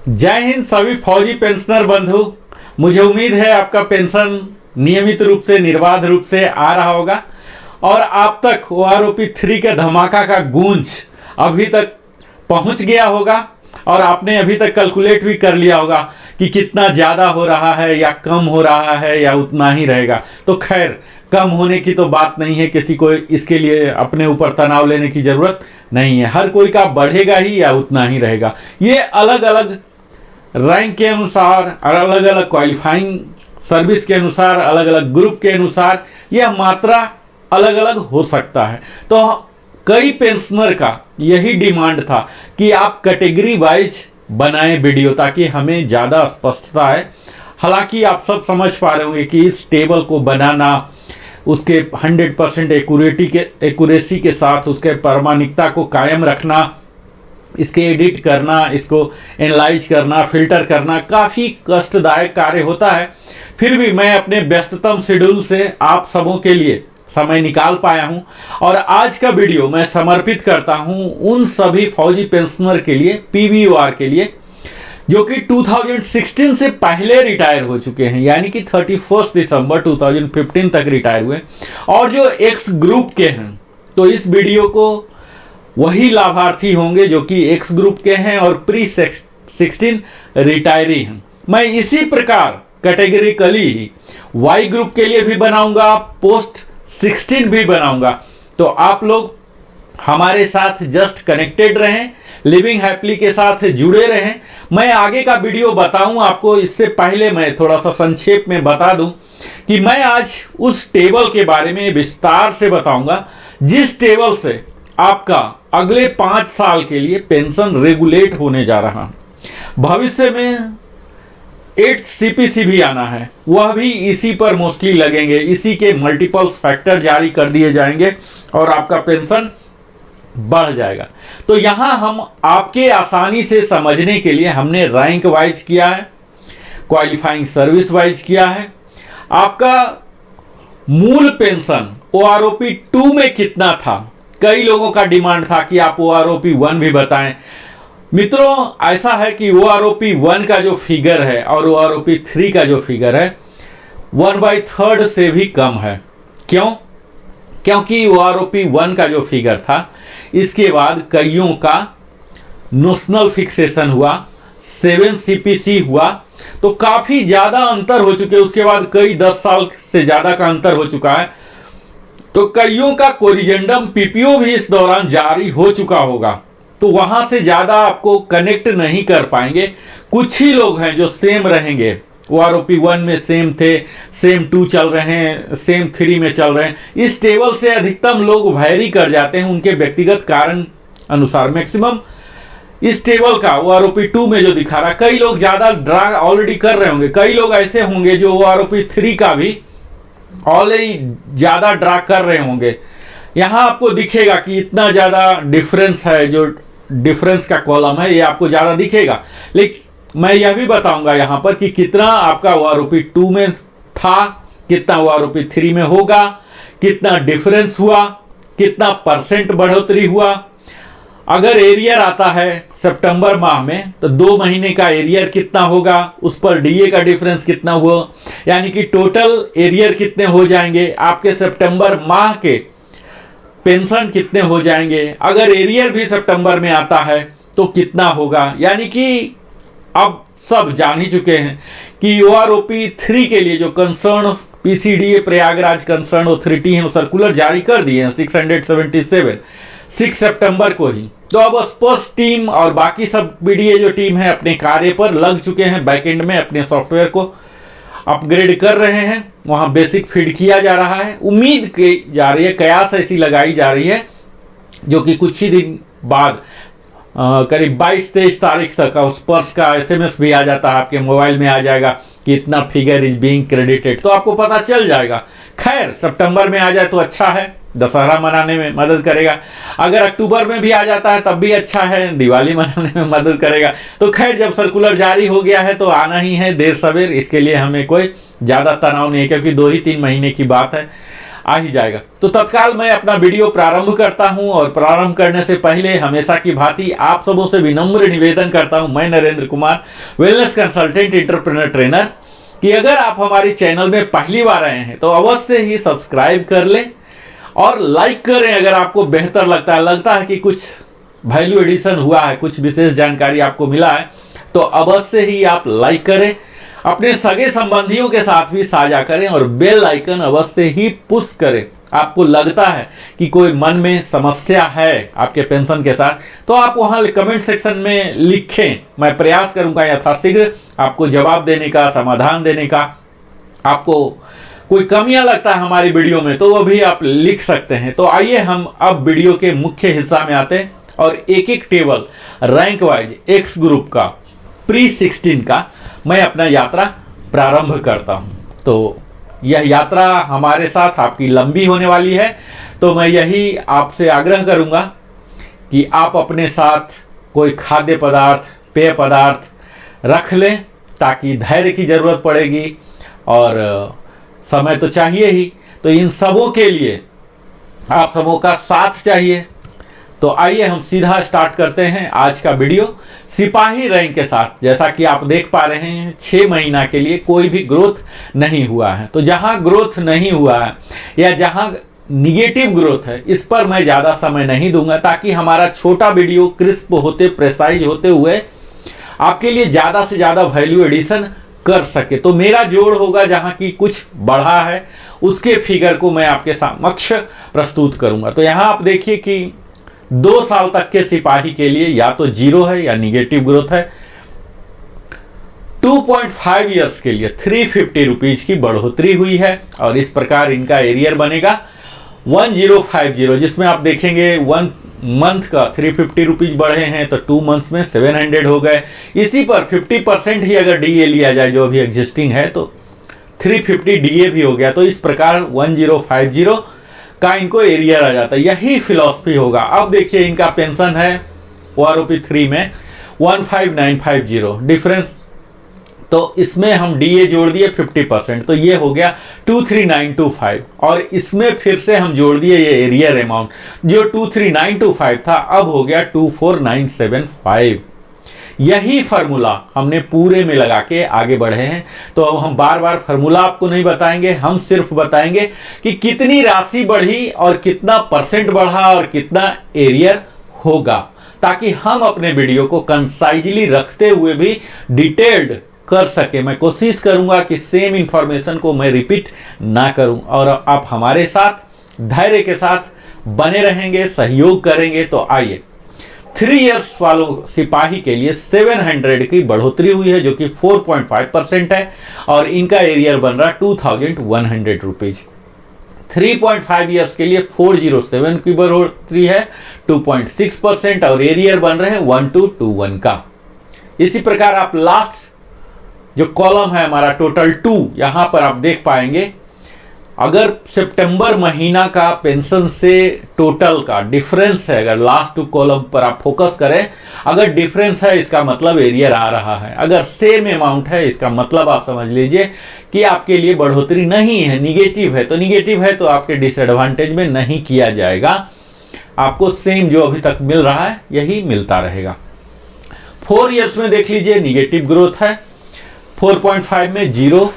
जय हिंद सभी फौजी पेंशनर बंधु। मुझे उम्मीद है आपका पेंशन नियमित रूप से निर्बाध रूप से आ रहा होगा और आप तक ओआरओपी 3 के धमाका का गूंज अभी तक पहुंच गया होगा और आपने अभी तक कैलकुलेट भी कर लिया होगा कि कितना ज़्यादा हो रहा है या कम हो रहा है या उतना ही रहेगा। तो खैर, कम होने की तो बात नहीं है, किसी को इसके लिए अपने ऊपर तनाव लेने की ज़रूरत नहीं है। हर कोई का बढ़ेगा ही या उतना ही रहेगा। ये अलग अलग रैंक के अनुसार, अलग अलग क्वालिफाइंग सर्विस के अनुसार, अलग अलग ग्रुप के अनुसार यह मात्रा अलग अलग हो सकता है। तो कई पेंशनर का यही डिमांड था कि आप कैटेगरी वाइज बनाएं वीडियो, ताकि हमें ज़्यादा स्पष्टता है। हालांकि आप सब समझ पा रहे होंगे कि इस टेबल को बनाना, उसके 100% एक्यूरेसी के साथ उसके प्रामाणिकता को कायम रखना, इसके एडिट करना, इसको एनालाइज करना, फिल्टर करना काफ़ी कष्टदायक कार्य होता है। फिर भी मैं अपने व्यस्ततम शेड्यूल से आप सबों के लिए समय निकाल पाया हूं और आज का वीडियो मैं समर्पित करता हूं उन सभी फौजी पेंशनर के लिए, पीवीओआर के लिए, जो कि 2016 से पहले रिटायर हो चुके हैं, यानी कि 31 दिसंबर 2015 तक रिटायर हुए और जो एक्स ग्रुप के हैं। तो इस वीडियो को वही लाभार्थी होंगे जो कि एक्स ग्रुप के हैं और प्री 16 रिटायरी हैं। मैं इसी प्रकार कैटेगरिकली ही वाई ग्रुप के लिए भी बनाऊंगा, पोस्ट 16 भी बनाऊंगा। तो आप लोग हमारे साथ जस्ट कनेक्टेड रहें, लिविंग हैप्पीली के साथ जुड़े रहें। मैं आगे का वीडियो बताऊं आपको, इससे पहले मैं थोड़ा सा संक्षेप में बता दूं कि मैं आज उस टेबल के बारे में विस्तार से बताऊंगा जिस टेबल से आपका अगले 5 साल के लिए पेंशन रेगुलेट होने जा रहा है। भविष्य में 8th CPC भी आना है, वह भी इसी पर मोस्टली लगेंगे, इसी के मल्टीपल्स फैक्टर जारी कर दिए जाएंगे और आपका पेंशन बढ़ जाएगा। तो यहां हम आपके आसानी से समझने के लिए हमने रैंक वाइज किया है, क्वालिफाइंग सर्विस वाइज किया है। आपका मूल पेंशन OROP 2 में कितना था, कई लोगों का डिमांड था कि आप OROP 1 भी बताएं। मित्रों, ऐसा है कि OROP 1 का जो फिगर है और OROP 3 का जो फिगर है 1/3 से भी कम है। क्यों? क्योंकि OROP 1 का जो फिगर था, इसके बाद कईयों का नोशनल फिक्सेशन हुआ, 7 CPC हुआ, तो काफ़ी ज़्यादा अंतर हो चुके। उसके बाद कई 10 साल से ज़्यादा का अंतर हो चुका है। तो कईयों का कोरिजेंडम PPO भी इस दौरान जारी हो चुका होगा, तो वहां से ज़्यादा आपको कनेक्ट नहीं कर पाएंगे। कुछ ही लोग हैं जो सेम रहेंगे, OROP 1 में सेम थे, सेम 2 चल रहे हैं, सेम 3 में चल रहे हैं। इस टेबल से अधिकतम लोग वैरी कर जाते हैं उनके व्यक्तिगत कारण अनुसार। मैक्सिमम इस टेबल का OROP 2 में जो दिखा रहा, कई लोग ज़्यादा ड्रा ऑलरेडी कर रहे होंगे, कई लोग ऐसे होंगे जो OROP 3 का भी ऑलरेडी ज़्यादा ड्रा कर रहे होंगे। यहाँ आपको दिखेगा कि इतना ज़्यादा डिफरेंस है, जो डिफरेंस का कॉलम है ये आपको ज़्यादा दिखेगा। लेकिन मैं यह भी बताऊंगा यहाँ पर कि कितना आपका OROP 2 में था, कितना OROP 3 में होगा, कितना डिफरेंस हुआ, कितना % बढ़ोतरी हुआ। अगर एरियर आता है सितंबर माह में तो 2 महीने का एरियर कितना होगा, उस पर DA का डिफरेंस कितना हुआ, यानी कि टोटल एरियर कितने हो जाएंगे, आपके सितंबर माह के पेंशन कितने हो जाएंगे। अगर एरियर भी सितंबर में आता है तो कितना होगा, यानी कि अब सब जान ही चुके हैं कि OROP 3 के लिए जो concern PCDA Prayagraj concern authority है, वो सर्कुलर जारी कर दिए हैं 677 6 सितंबर को ही। तो अब स्पर्श टीम और बाकी सब BDA जो टीम है अपने कार्य पर लग चुके हैं, बैकएंड में अपने सॉफ्टवेयर को अपग्रेड कर रहे हैं, वहाँ बेसिक फीड किया जा रहा है। उम्मीद की जा रही है, कयास ऐसी लगाई जा रही है जो कि कुछ ही दिन बाद करीब 22-23 तारीख तक उस पर्स का SMS भी आ जाता है, आपके मोबाइल में आ जाएगा कि इतना फिगर इज बीइंग क्रेडिटेड, तो आपको पता चल जाएगा। खैर, सितंबर में आ जाए तो अच्छा है, दशहरा मनाने में मदद करेगा। अगर अक्टूबर में भी आ जाता है तब भी अच्छा है, दिवाली मनाने में मदद करेगा। तो खैर, जब सर्कुलर जारी हो गया है तो आना ही है देर सवेर, इसके लिए हमें कोई ज़्यादा तनाव नहीं है, क्योंकि 2 ही 3 महीने की बात है। आ ही जाएगा। तो तत्काल मैं अपना वीडियो प्रारंभ करता हूं, और प्रारंभ करने से पहले हमेशा की भांति आप सबों से विनम्र निवेदन करता हूं, मैं Narendra Kumar, wellness consultant, entrepreneur trainer, कि अगर आप हमारे चैनल में पहली बार आए हैं तो अवश्य ही सब्सक्राइब कर लें और लाइक करें। अगर आपको बेहतर लगता है कि कुछ वैल्यू एडिशन हुआ है, कुछ विशेष जानकारी आपको मिला है, तो अवश्य ही आप लाइक करें, अपने सगे संबंधियों के साथ भी साझा करें और बेल आइकन अवश्य ही पुश करें। आपको लगता है कि कोई मन में समस्या है आपके पेंशन के साथ, तो आप वहां कमेंट सेक्शन में लिखें, मैं प्रयास करूंगा यथाशीघ्र आपको जवाब देने का, समाधान देने का। आपको कोई कमियां लगता है हमारी वीडियो में तो वो भी आप लिख सकते हैं। तो आइए हम अब वीडियो के मुख्य हिस्सा में आते हैं और एक एक table rank wise x group का प्री 16 का मैं अपना यात्रा प्रारंभ करता हूं। तो यह यात्रा हमारे साथ आपकी लंबी होने वाली है, तो मैं यही आपसे आग्रह करूंगा कि आप अपने साथ कोई खाद्य पदार्थ, पेय पदार्थ रख लें, ताकि धैर्य की जरूरत पड़ेगी और समय तो चाहिए ही। तो इन सबों के लिए आप सबों का साथ चाहिए। तो आइए हम सीधा स्टार्ट करते हैं आज का वीडियो सिपाही रैंक के साथ। जैसा कि आप देख पा रहे हैं 6 महीना के लिए कोई भी ग्रोथ नहीं हुआ है। तो जहां ग्रोथ नहीं हुआ है या जहां निगेटिव ग्रोथ है, इस पर मैं ज़्यादा समय नहीं दूंगा, ताकि हमारा छोटा वीडियो क्रिस्प होते, प्रेसाइज होते हुए आपके लिए ज़्यादा से ज़्यादा वैल्यू एडिशन कर सके। तो मेरा जोड़ होगा जहां की कुछ बढ़ा है, उसके फिगर को मैं आपके समक्ष प्रस्तुत करूंगा। तो यहां आप देखिए कि 2 साल तक के सिपाही के लिए या तो जीरो है या निगेटिव ग्रोथ है। 2.5 ईयर्स के लिए 350 रुपीज की बढ़ोतरी हुई है और इस प्रकार इनका एरियर बनेगा 1050, जिसमें आप देखेंगे 1 मंथ का 350 रुपीज बढ़े हैं, तो 2 मंथ्स में 700 हो गए। इसी पर 50% ही अगर डीए लिया जाए जो अभी एग्जिस्टिंग है, तो 350 डीए भी हो गया। तो इस प्रकार 1050 का इनको एरियर आ जाता है। यही फिलॉसफी होगा। अब देखिए इनका पेंशन है ओआरओपी 3 में 15950 डिफरेंस, तो इसमें हम डीए जोड़ दिए 50%, तो ये हो गया 23925, और इसमें फिर से हम जोड़ दिए ये एरियर अमाउंट जो 23925 था, अब हो गया 24975। यही फार्मूला हमने पूरे में लगा के आगे बढ़े हैं। तो अब हम बार बार फार्मूला आपको नहीं बताएंगे, हम सिर्फ बताएंगे कि कितनी राशि बढ़ी और कितना परसेंट बढ़ा और कितना एरियर होगा, ताकि हम अपने वीडियो को कंसाइजली रखते हुए भी डिटेल्ड कर सके। मैं कोशिश करूंगा कि सेम इंफॉर्मेशन को मैं रिपीट ना करूं, और आप हमारे साथ धैर्य के साथ बने रहेंगे, सहयोग करेंगे। तो आइए 3 इयर्स वालों सिपाही के लिए 700 की बढ़ोतरी हुई है, जो कि 4.5% है, और इनका एरियर बन रहा 2100 रुपीज। 3.5 इयर्स के लिए 407 की बढ़ोतरी है 2.6%, और एरियर बन रहे हैं 1221 का। इसी प्रकार आप लास्ट जो कॉलम है हमारा टोटल 2, यहां पर आप देख पाएंगे अगर सितंबर महीना का पेंशन से टोटल का डिफरेंस है, अगर लास्ट 2 कॉलम पर आप फोकस करें, अगर डिफरेंस है इसका मतलब एरियर आ रहा है, अगर सेम अमाउंट है इसका मतलब आप समझ लीजिए कि आपके लिए बढ़ोतरी नहीं है, निगेटिव है। तो निगेटिव है तो आपके डिसएडवांटेज में नहीं किया जाएगा, आपको सेम जो अभी तक मिल रहा है यही मिलता रहेगा। 4 इयर्स में देख लीजिए निगेटिव ग्रोथ है, 4.5 में 0,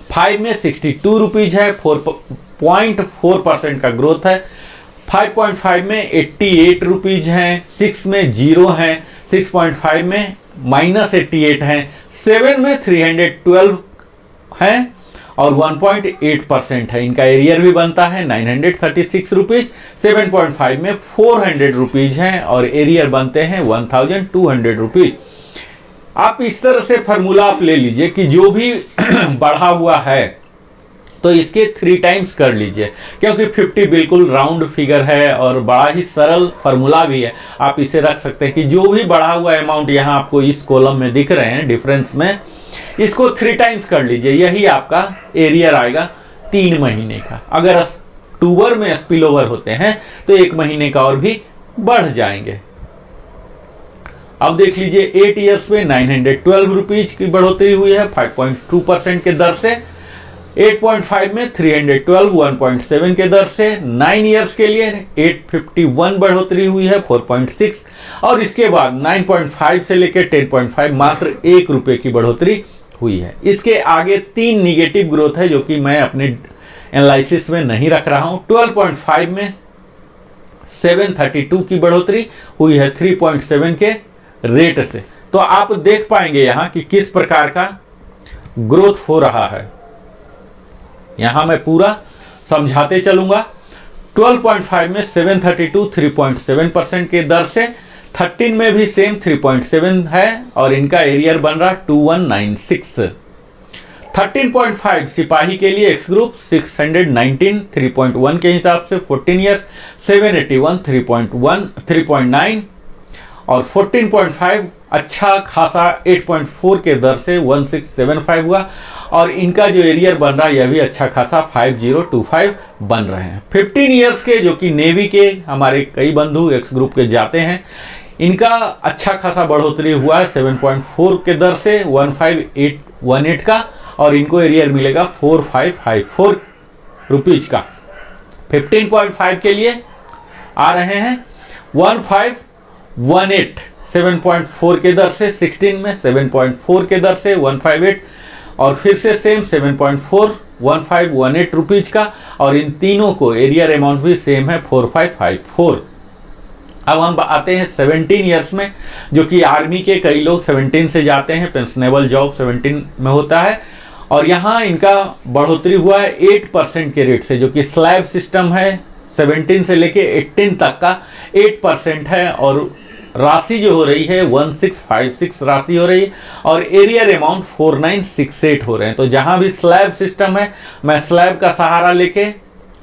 5 में 62 रुपीज है, 4.4% का ग्रोथ है, 5.5 में 88 रुपीज हैं, 6 में 0 है, 6.5 में -88 है, 7 में 312 है और 1.8% है। इनका एरियर भी बनता है 936 रुपीज। 7.5 में 400 रुपीज हैं और एरियर बनते हैं 1200 रुपीज। आप इस तरह से फार्मूला आप ले लीजिए कि जो भी बढ़ा हुआ है तो इसके 3 टाइम्स कर लीजिए, क्योंकि 50 बिल्कुल राउंड फिगर है और बड़ा ही सरल फार्मूला भी है। आप इसे रख सकते हैं कि जो भी बढ़ा हुआ अमाउंट यहाँ आपको इस कॉलम में दिख रहे हैं डिफरेंस में, इसको 3 टाइम्स कर लीजिए, यही आपका एरियर आएगा 3 महीने का। अगर अक्टूबर में स्पिल ओवर होते हैं तो 1 महीने का और भी बढ़ जाएंगे। अब देख लीजिए 8 इयर्स में 912 रुपीज की बढ़ोतरी हुई है 5.2% के दर से। 8.5 में 312 1.7 के दर से। 9 इयर्स के लिए 851 बढ़ोतरी हुई है 4.6। और इसके बाद 9.5 से लेकर 10.5 मात्र 1 रुपये की बढ़ोतरी हुई है। इसके आगे 3 निगेटिव ग्रोथ है जो कि मैं अपने एनालिसिस में नहीं रख रहा हूं। 12.5 में 732 की बढ़ोतरी हुई है 3.7 के रेट से। तो आप देख पाएंगे यहां कि किस प्रकार का ग्रोथ हो रहा है। यहां मैं पूरा समझाते चलूंगा। 12.5 में 732 3.7% के दर से। 13 में भी सेम 3.7 है और इनका एरियर बन रहा 2196। 13.5 सिपाही के लिए एक्स ग्रुप 619 3.1 के हिसाब से 14 ईयर्स 781 3.9 और 14.5 अच्छा खासा 8.4 के दर से 1675 हुआ और इनका जो एरियर बन रहा है यह भी अच्छा खासा 5025 बन रहे हैं। 15 ईयर्स के जो कि नेवी के हमारे कई बंधु एक्स ग्रुप के जाते हैं, इनका अच्छा खासा बढ़ोतरी हुआ है 7.4 के दर से 15818 का और इनको एरियर मिलेगा 4554 रुपीज का। 15.5 के लिए आ रहे हैं 1518 7.4 के दर से। 16 में 7.4 के दर से 158 और फिर से सेम 7.4 1518 रुपीज का और इन तीनों को एरियर अमाउंट भी सेम है 4554। अब हम आते हैं 17 ईयर्स में जो कि आर्मी के कई लोग 17 से जाते हैं, पेंशनेबल जॉब 17 में होता है और यहाँ इनका बढ़ोतरी हुआ है 8% के रेट से जो कि स्लैब सिस्टम है। 17 से लेके 18 तक का 8% है और राशि जो हो रही है 1656 राशि हो रही है और एरियर अमाउंट 4968 हो रहे हैं। तो जहां भी स्लैब सिस्टम है मैं स्लैब का सहारा लेके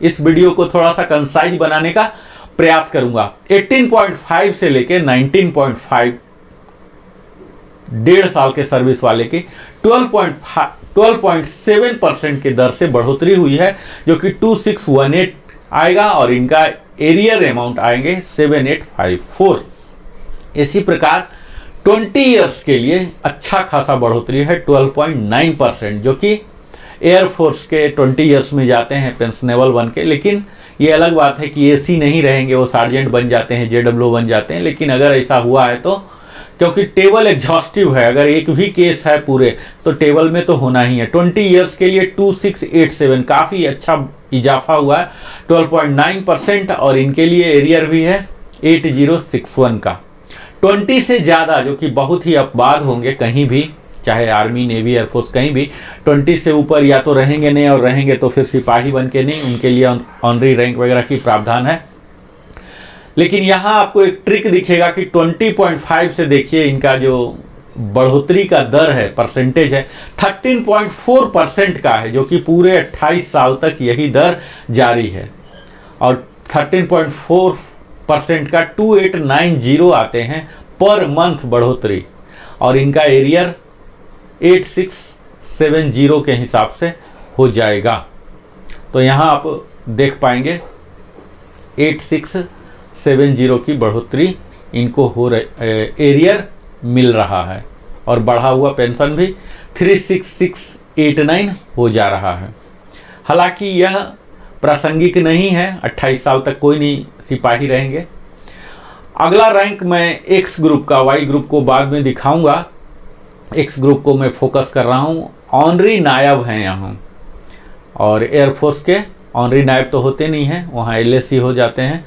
इस वीडियो को थोड़ा सा कंसाइज बनाने का प्रयास करूंगा। 18.5 से लेके 19.5 1.5 साल के सर्विस वाले की 12.7% के दर से बढ़ोतरी हुई है जो कि 2618 आएगा और इनका एरियर अमाउंट आएंगे 7854। इसी प्रकार 20 इयर्स के लिए अच्छा खासा बढ़ोतरी है 12.9% जो कि एयरफोर्स के 20 इयर्स में जाते हैं पेंशनेबल बन के। लेकिन ये अलग बात है कि एसी नहीं रहेंगे, वो सार्जेंट बन जाते हैं, जेडब्ल्यू बन जाते हैं। लेकिन अगर ऐसा हुआ है तो क्योंकि टेबल एग्जॉस्टिव है, अगर एक भी केस है पूरे तो टेबल में तो होना ही है। 20 इयर्स के लिए 2687 काफ़ी अच्छा इजाफा हुआ है 12.9% और इनके लिए एरियर भी है 8061 का। 20 से ज़्यादा जो कि बहुत ही अपवाद होंगे कहीं भी, चाहे आर्मी नेवी एयरफोर्स कहीं भी 20 से ऊपर या तो रहेंगे नहीं और रहेंगे तो फिर सिपाही बन के नहीं, उनके लिए ऑनरी रैंक वगैरह की प्रावधान है। लेकिन यहाँ आपको एक ट्रिक दिखेगा कि 20.5 से देखिए इनका जो बढ़ोतरी का दर है, परसेंटेज है 13.4% का है जो कि पूरे 28 साल तक यही दर जारी है और 13.4% का 2890 आते हैं पर मंथ बढ़ोतरी और इनका एरियर 8670 के हिसाब से हो जाएगा। तो यहाँ आप देख पाएंगे 8670 की बढ़ोतरी इनको हो एरियर मिल रहा है और बढ़ा हुआ पेंशन भी 36689 हो जा रहा है। हालांकि यह प्रासंगिक नहीं है, 28 साल तक कोई नहीं सिपाही रहेंगे। अगला रैंक मैं एक्स ग्रुप का, वाई ग्रुप को बाद में दिखाऊंगा। एक्स ग्रुप को मैं फोकस कर रहा हूँ। ऑनरी नायब हैं यहाँ और एयरफोर्स के ऑनरी नायब तो होते नहीं हैं, वहाँ एलएसी हो जाते हैं।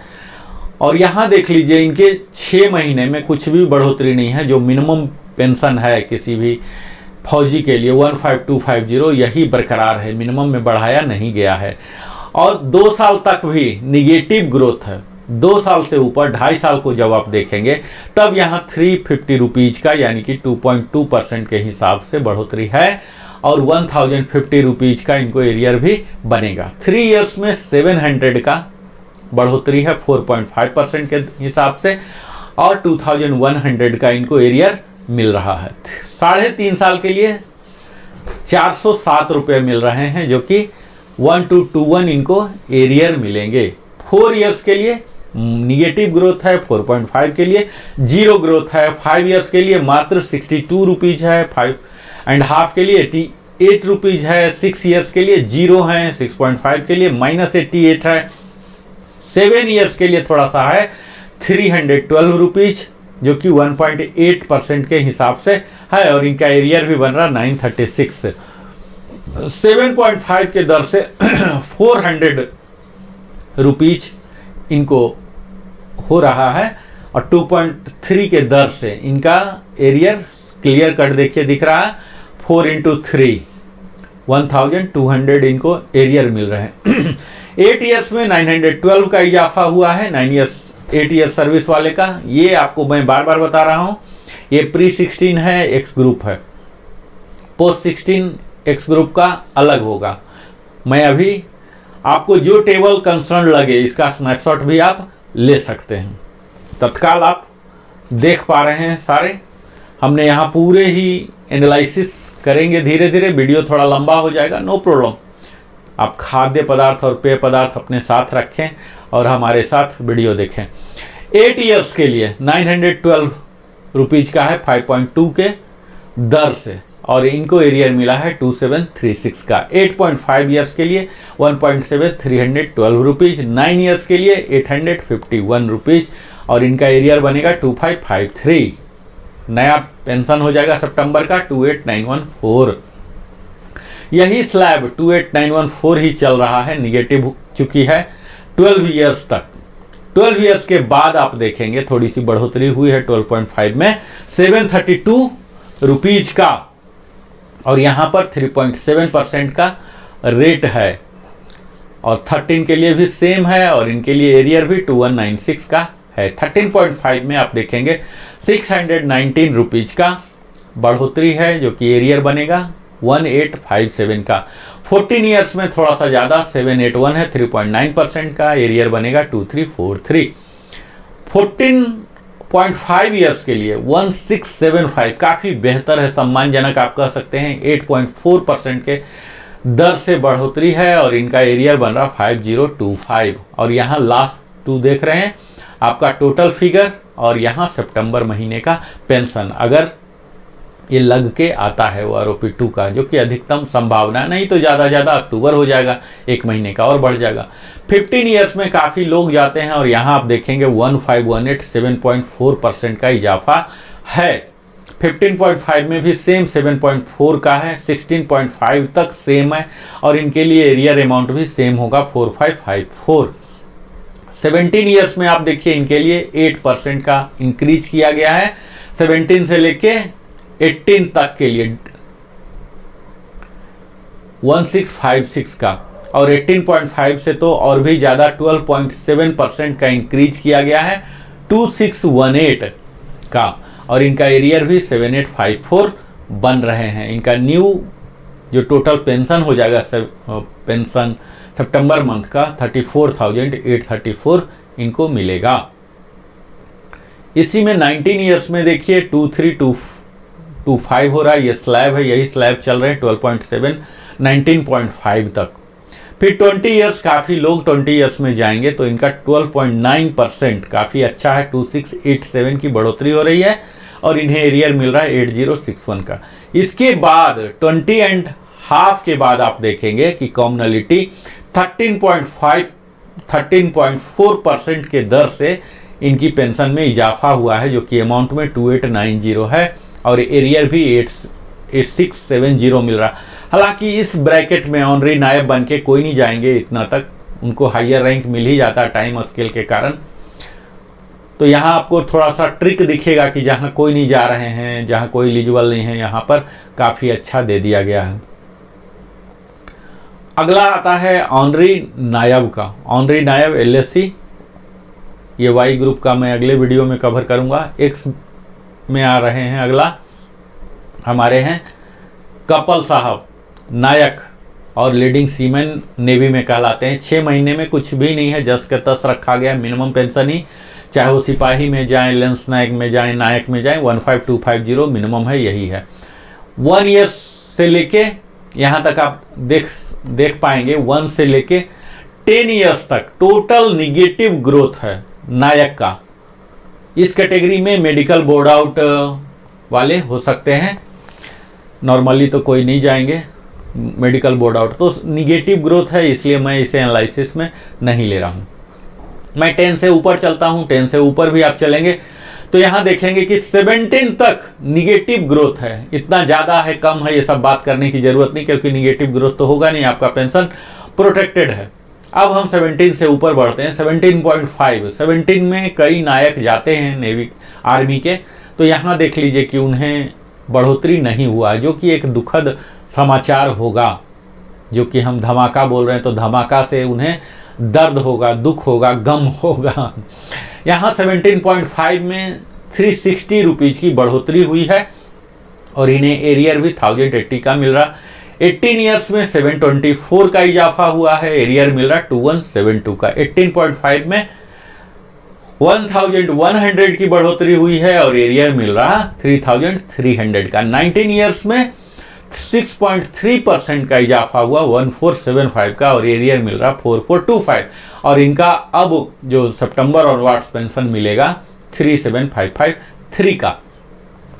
और यहाँ देख लीजिए इनके 6 महीने में कुछ भी बढ़ोतरी नहीं है। जो मिनिमम पेंशन है किसी भी फौजी के लिए 15250 यही बरकरार है, मिनिमम में बढ़ाया नहीं गया है। और 2 साल तक भी निगेटिव ग्रोथ है। 2 साल से ऊपर 2.5 साल को जब आप देखेंगे तब यहाँ 350 रुपीज का यानी कि 2.2% के हिसाब से बढ़ोतरी है और 1050 रुपीज का इनको एरियर भी बनेगा। 3 इयर्स में 700 का बढ़ोतरी है 4.5% के हिसाब से और 2100 का इनको एरियर मिल रहा है। 3.5 साल के लिए 407 रुपये मिल रहे हैं जो कि 1221 इनको एरियर मिलेंगे। 4 इयर्स के लिए निगेटिव ग्रोथ है, 4.5 के लिए जीरो ग्रोथ है, 5 इयर्स के लिए मात्र 62 रुपीज है, 5.5 के लिए 8 रुपीज है 6 ईयर्स के लिए, 0 है 6.5 के लिए, -88 है 7 ईयर्स के लिए, थोड़ा सा है 312 रुपीज जो कि 1.8% के हिसाब से है, और इनका एरियर भी बन रहा 936 7.5 के दर से 400 रुपीज इनको हो रहा है, और 2.3 के दर से इनका एरियर क्लियर कट देखिए दिख रहा है 4 into 3 1200 इनको एरियर मिल रहे हैं 8 ईयर्स में 912 का इजाफा हुआ है, 8 ईयर सर्विस वाले का। ये आपको मैं बार बार बता रहा हूं, ये प्री 16 है, एक्स ग्रुप है, पोस्ट 16 एक्स ग्रुप का अलग होगा। मैं अभी आपको जो टेबल कंसर्न लगे इसका स्नैपशॉट भी आप ले सकते हैं, तत्काल आप देख पा रहे हैं सारे। हमने यहाँ पूरे ही एनालिसिस करेंगे, धीरे धीरे वीडियो थोड़ा लंबा हो जाएगा, नो प्रॉब्लम। आप खाद्य पदार्थ और पेय पदार्थ अपने साथ रखें और हमारे साथ वीडियो देखें। 8 ईयर्स के लिए 912 रुपीज का है 5.2 के दर से, और इनको एरियर मिला है 2736 का। 8.5 ईयर्स के लिए 1.7 312 रुपीज, 9 ईयर्स के लिए 851 रुपीज, और इनका एरियर बनेगा 2553। नया पेंशन हो जाएगा सितंबर का 28914। यही स्लैब 28914 ही चल रहा है, निगेटिव चुकी है 12 ईयर्स तक। 12 ईयर्स के बाद आप देखेंगे थोड़ी सी बढ़ोतरी हुई है 12.5 में 732 रुपीज का, और यहां पर 3.7% का रेट है, और 13 के लिए भी सेम है, और इनके लिए एरियर भी 2196 का है। 13.5 में आप देखेंगे 619 रुपीज का बढ़ोतरी है, जो कि एरियर बनेगा 1857 का। 14 ईयर्स में थोड़ा सा ज़्यादा 781 है, 3.9% का एरियर बनेगा 2343। 14.5 ईयर्स के लिए 1675 काफ़ी बेहतर है, सम्मानजनक आप कह सकते हैं। 8.4% के दर से बढ़ोतरी है, और इनका एरियर बन रहा 5025, और यहाँ लास्ट 2 देख रहे हैं आपका टोटल फिगर, और यहाँ सितंबर महीने का पेंशन अगर ये लग के आता है वो आरोपी 2 का, जो कि अधिकतम संभावना, नहीं तो ज़्यादा अक्टूबर हो जाएगा, 1 महीने का और बढ़ जाएगा। 15 ईयर्स में काफ़ी लोग जाते हैं, और यहाँ आप देखेंगे 1518 7.4% का इजाफा है। 15.5 में भी सेम 7.4 का है, 16.5 तक सेम है, और इनके लिए एरियर अमाउंट भी सेम होगा 4554। 17 ईयर्स में आप देखिए इनके लिए 8% का इंक्रीज किया गया है, 17 से लेके 18 तक के लिए 1656 का, और 18.5 से तो और भी ज़्यादा 12.7% का इंक्रीज किया गया है 2618 का, और इनका एरियर भी 7854 बन रहे हैं। इनका न्यू जो टोटल पेंशन हो जाएगा पेंशन सितंबर मंथ का 34,834 इनको मिलेगा। इसी में 19 ईयर्स में देखिए 2325 हो रहा है, ये स्लैब है, यही स्लैब चल रहे हैं 12.7 19.5 तक। फिर 20 ईयर्स, काफ़ी लोग 20 ईयर्स में जाएंगे तो इनका 12.9% काफ़ी अच्छा है, 2687 की बढ़ोतरी हो रही है, और इन्हें एरियर मिल रहा है 8061 का। इसके बाद 20 एंड हाफ के बाद आप देखेंगे कि कॉमनलिटी 13.4% के दर से इनकी पेंशन में इजाफा हुआ है, जो कि अमाउंट में 2890 है, और एरियर भी 8670 मिल रहा। हालांकि इस ब्रैकेट में ऑनरी नायब बन के कोई नहीं जाएंगे इतना तक, उनको हायर रैंक मिल ही जाता है टाइम स्केल के कारण। तो यहाँ आपको थोड़ा सा ट्रिक दिखेगा कि जहाँ कोई नहीं जा रहे हैं, जहाँ कोई एलिजिबल नहीं है, यहाँ पर काफ़ी अच्छा दे दिया गया है। अगला आता है ऑनरी नायब का। ऑनरी नायब LSC, ये वाई ग्रुप का मैं अगले वीडियो में कवर करूँगा। एक्स में आ रहे हैं, अगला हमारे हैं कपल साहब, नायक और लीडिंग सीमैन नेवी में कहलाते हैं। 6 महीने में कुछ भी नहीं है, जस के तस रखा गया मिनिमम पेंशन ही, चाहे वो सिपाही में जाएं, लेंस नायक में जाएं, नायक में जाएं, 15250 मिनिमम है, यही है। 1 ईयर से लेके यहाँ तक आप देख पाएंगे 1 से लेके 10 ईयर्स तक टोटल निगेटिव ग्रोथ है नायक का। इस कैटेगरी में मेडिकल बोर्ड आउट वाले हो सकते हैं, नॉर्मली तो कोई नहीं जाएंगे। मेडिकल बोर्ड आउट, तो निगेटिव ग्रोथ है, इसलिए मैं इसे एनालिसिस में नहीं ले रहा हूँ। मैं 10 से ऊपर चलता हूँ, 10 से ऊपर भी आप चलेंगे तो यहाँ देखेंगे कि 17 तक निगेटिव ग्रोथ है। इतना ज़्यादा है कम है ये सब बात करने की ज़रूरत नहीं, क्योंकि निगेटिव ग्रोथ तो होगा नहीं, आपका पेंशन प्रोटेक्टेड है। अब हम 17 से ऊपर बढ़ते हैं, 17.5। 17 में कई नायक जाते हैं नेवी आर्मी के, तो यहाँ देख लीजिए कि उन्हें बढ़ोतरी नहीं हुआ, जो कि एक दुखद समाचार होगा। जो कि हम धमाका बोल रहे हैं, तो धमाका से उन्हें दर्द होगा, दुख होगा, गम होगा। यहाँ 17.5 में 360 रुपीज़ की बढ़ोतरी हुई है और इन्हें एरियर भी 1080 का मिल रहा। 18 ईयर्स में 724 का इजाफा हुआ है, एरियर मिल रहा 2172 का। 18.5 में 1100 की बढ़ोतरी हुई है और एरियर मिल रहा 3300 का। 19 ईयर्स में 6.3% का इजाफा हुआ 1475 का और एरियर मिल रहा 4425 और इनका अब जो सितंबर ऑनवर्ड्स पेंशन मिलेगा 37553 का।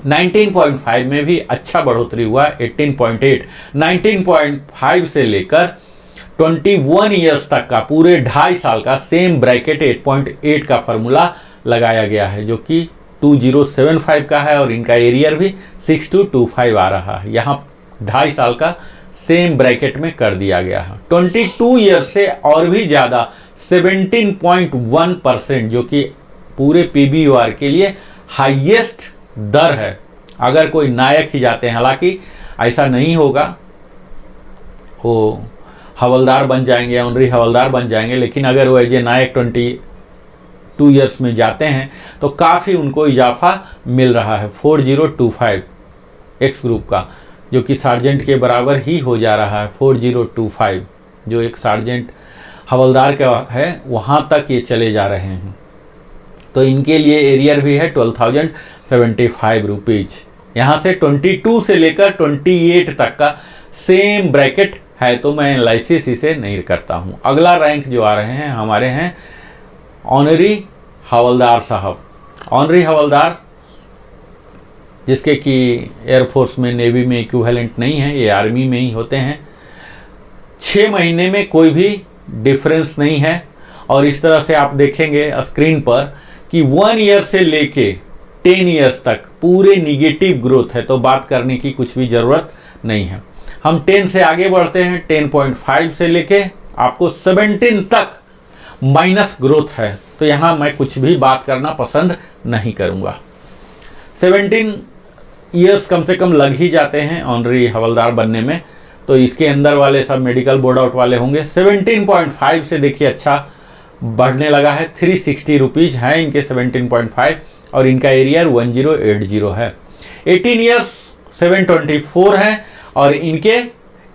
19.5 में भी अच्छा बढ़ोतरी हुआ 18.8। 19.5 से लेकर 21 ईयर्स तक का पूरे 2.5 साल का सेम ब्रैकेट 8.8 का फॉर्मूला लगाया गया है, जो कि 2075 का है और इनका एरियर भी 6225 आ रहा है। यहाँ 2.5 साल का सेम ब्रैकेट में कर दिया गया है। 22 ईयर से और भी ज़्यादा 17.1%, जो कि पूरे PBUR के लिए हाईएस्ट दर है। अगर कोई नायक ही जाते हैं, हालांकि ऐसा नहीं होगा, वो हवलदार बन जाएंगे, ऑनरी हवलदार बन जाएंगे, लेकिन अगर वो एज ए नायक 22 ईयर्स में जाते हैं तो काफ़ी उनको इजाफा मिल रहा है। 4025 एक्स ग्रुप का, जो कि सार्जेंट के बराबर ही हो जा रहा है। 4025 जो एक सार्जेंट हवलदार का है, वहाँ तक ये चले जा रहे हैं। तो इनके लिए एरियर भी है 12,075 रुपीज़। यहाँ से 22 से लेकर 28 तक का सेम ब्रैकेट है, तो मैं एनालिसिस इसे नहीं करता हूँ। अगला रैंक जो आ रहे हैं हमारे हैं ऑनरी हवलदार साहब। ऑनरी हवलदार जिसके कि एयरफोर्स में, नेवी में इक्विवेलेंट नहीं है, ये आर्मी में ही होते हैं। 6 महीने में कोई भी डिफरेंस नहीं है और इस तरह से आप देखेंगे स्क्रीन पर कि 1 ईयर से लेके 10 ईयर्स तक पूरे निगेटिव ग्रोथ है, तो बात करने की कुछ भी ज़रूरत नहीं है। हम 10 से आगे बढ़ते हैं। 10.5 से लेके आपको 17 तक माइनस ग्रोथ है, तो यहाँ मैं कुछ भी बात करना पसंद नहीं करूँगा। 17 ईयर्स कम से कम लग ही जाते हैं ऑनरी हवलदार बनने में, तो इसके अंदर वाले सब मेडिकल बोर्ड आउट वाले होंगे। 17.5 से देखिए अच्छा बढ़ने लगा है, 360 रुपीज़ है इनके 17.5 और इनका एरियर 1080 है। 18 ईयर्स 724 है और इनके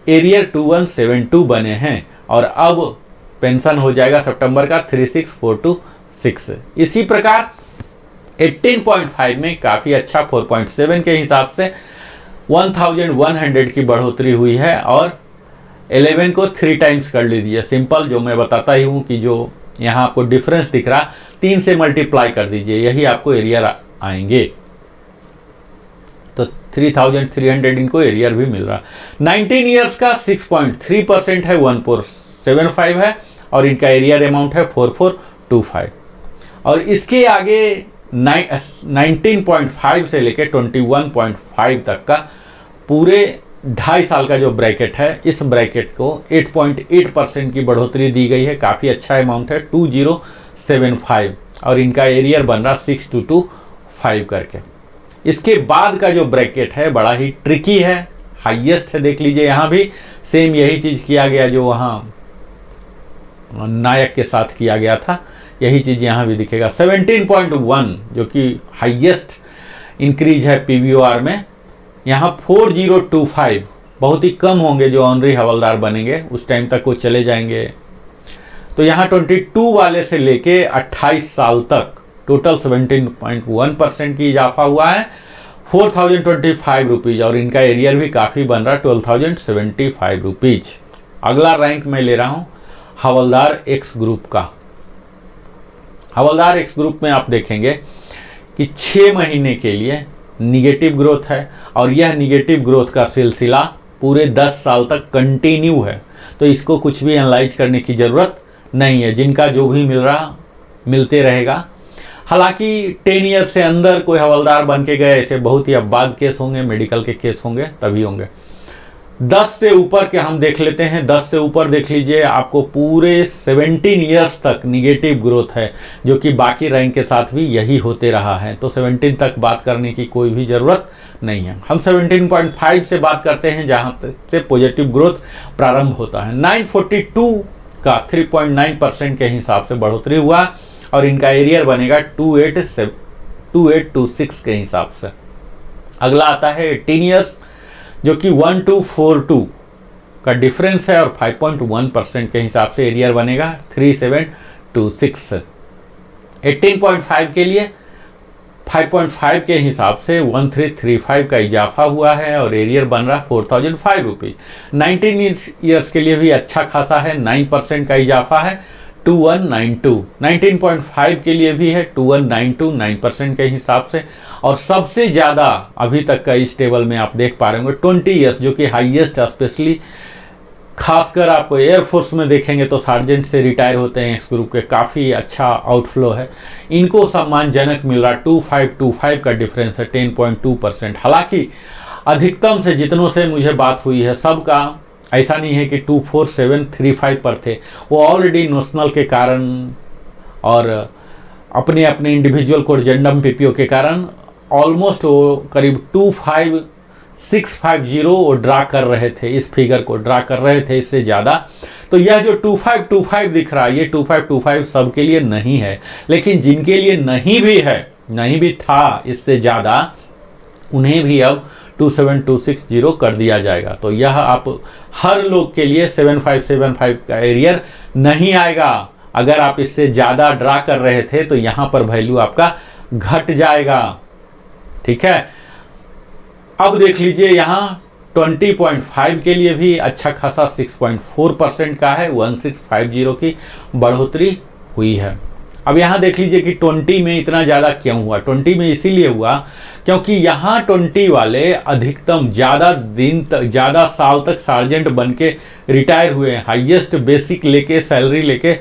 एरियर 2172 बने हैं और अब पेंशन हो जाएगा सितंबर का 36426। इसी प्रकार 18.5 में काफ़ी अच्छा 4.7 के हिसाब से 1100 की बढ़ोतरी हुई है और 11 को 3 टाइम्स कर लीजिए। सिंपल जो मैं बताता ही हूँ कि जो यहाँ आपको डिफरेंस दिख रहा 3 से मल्टीप्लाई कर दीजिए, यही आपको एरियर आएंगे। तो 3300 इनको एरियर भी मिल रहा। 19 ईयर्स का 6.3% है, 1475 है और इनका एरियर अमाउंट है 4425 और इसके आगे 19.5 से लेकर 21.5 तक का पूरे 2.5 साल का जो ब्रैकेट है, इस ब्रैकेट को 8.8% की बढ़ोतरी दी गई है। काफ़ी अच्छा अमाउंट है 2075 और इनका एरियर बन रहा 6225 करके। इसके बाद का जो ब्रैकेट है बड़ा ही ट्रिकी है, हाईएस्ट है। देख लीजिए यहाँ भी सेम यही चीज़ किया गया जो वहाँ नायक के साथ किया गया था, यही चीज़ यहाँ भी दिखेगा। 17.1 जो कि हाईएस्ट इंक्रीज है PBOR में, यहाँ 4025 बहुत ही कम होंगे जो ऑनरी हवलदार बनेंगे, उस टाइम तक वो चले जाएंगे। तो यहाँ 22 वाले से लेके 28 साल तक टोटल 17.1% की इजाफा हुआ है, 4025 रुपीज़ और इनका एरियर भी काफ़ी बन रहा 12,075 रुपीज़। अगला रैंक मैं ले रहा हूँ हवलदार एक्स ग्रुप का। हवलदार एक्स ग्रुप में आप देखेंगे कि 6 महीने के लिए निगेटिव ग्रोथ है और यह निगेटिव ग्रोथ का सिलसिला पूरे 10 साल तक कंटिन्यू है, तो इसको कुछ भी एनालाइज करने की ज़रूरत नहीं है। जिनका जो भी मिल रहा मिलते रहेगा। हालांकि 10 ईयर से अंदर कोई हवलदार बन के गए, ऐसे बहुत ही अबाध केस होंगे, मेडिकल के केस होंगे, तभी होंगे। 10 से ऊपर के हम देख लेते हैं। 10 से ऊपर देख लीजिए, आपको पूरे 17 ईयर्स तक निगेटिव ग्रोथ है, जो कि बाकी रैंक के साथ भी यही होते रहा है। तो 17 तक बात करने की कोई भी ज़रूरत नहीं है। हम 17.5 से बात करते हैं, जहाँ से पॉजिटिव ग्रोथ प्रारंभ होता है। 942 का 3.9% के हिसाब से बढ़ोतरी हुआ और इनका एरियर बनेगा 2826 के हिसाब से। अगला आता है 18 ईयर्स, जो कि 1242 का डिफरेंस है और 5.1% के हिसाब से एरियर बनेगा 3726। 18.5 के लिए 5.5 के हिसाब से 1335 का इजाफा हुआ है और एरियर बन रहा 4005 रुपीज। 19 ईयर्स के लिए भी अच्छा खासा है, 9% का इजाफा है 2192। 19.5 के लिए भी है 2192, 9% के हिसाब से। और सबसे ज़्यादा अभी तक का इस टेबल में आप देख पा रहे होंगे 20 ईयर्स, जो कि हाईएस्ट, स्पेशली खासकर आप एयरफोर्स में देखेंगे तो सार्जेंट से रिटायर होते हैं इस ग्रुप के, काफ़ी अच्छा आउटफ्लो है। इनको सम्मानजनक मिल रहा 2525 का डिफरेंस है 10.2%। हालांकि अधिकतम से जितनों से मुझे बात हुई है सबका ऐसा नहीं है कि 24735 पर थे, वो ऑलरेडी नोशनल के कारण और अपने अपने इंडिविजुअल कोर्जेंडम पीपीओ के कारण ऑलमोस्ट वो करीब 25650 वो ड्रा कर रहे थे, इस फिगर को ड्रा कर रहे थे इससे ज़्यादा। तो यह जो 2525 दिख रहा है, ये 2525 सबके लिए नहीं है, लेकिन जिनके लिए नहीं भी है, नहीं भी था इससे ज़्यादा, उन्हें भी अब 27260 कर दिया जाएगा। तो यह आप हर लोग के लिए 7575 का एरियर नहीं आएगा। अगर आप इससे ज़्यादा ड्रा कर रहे थे तो यहाँ पर वैल्यू आपका घट जाएगा, ठीक है। अब देख लीजिए यहाँ 20.5 के लिए भी अच्छा खासा 6.4% का है, 1650 की बढ़ोतरी हुई है। अब यहाँ देख लीजिए कि 20 में इतना ज़्यादा क्यों हुआ। 20 में इसीलिए हुआ क्योंकि यहाँ 20 वाले अधिकतम ज़्यादा दिन तक, ज़्यादा साल तक सार्जेंट बन के रिटायर हुए हैं, हाईएस्ट बेसिक लेके, सैलरी लेके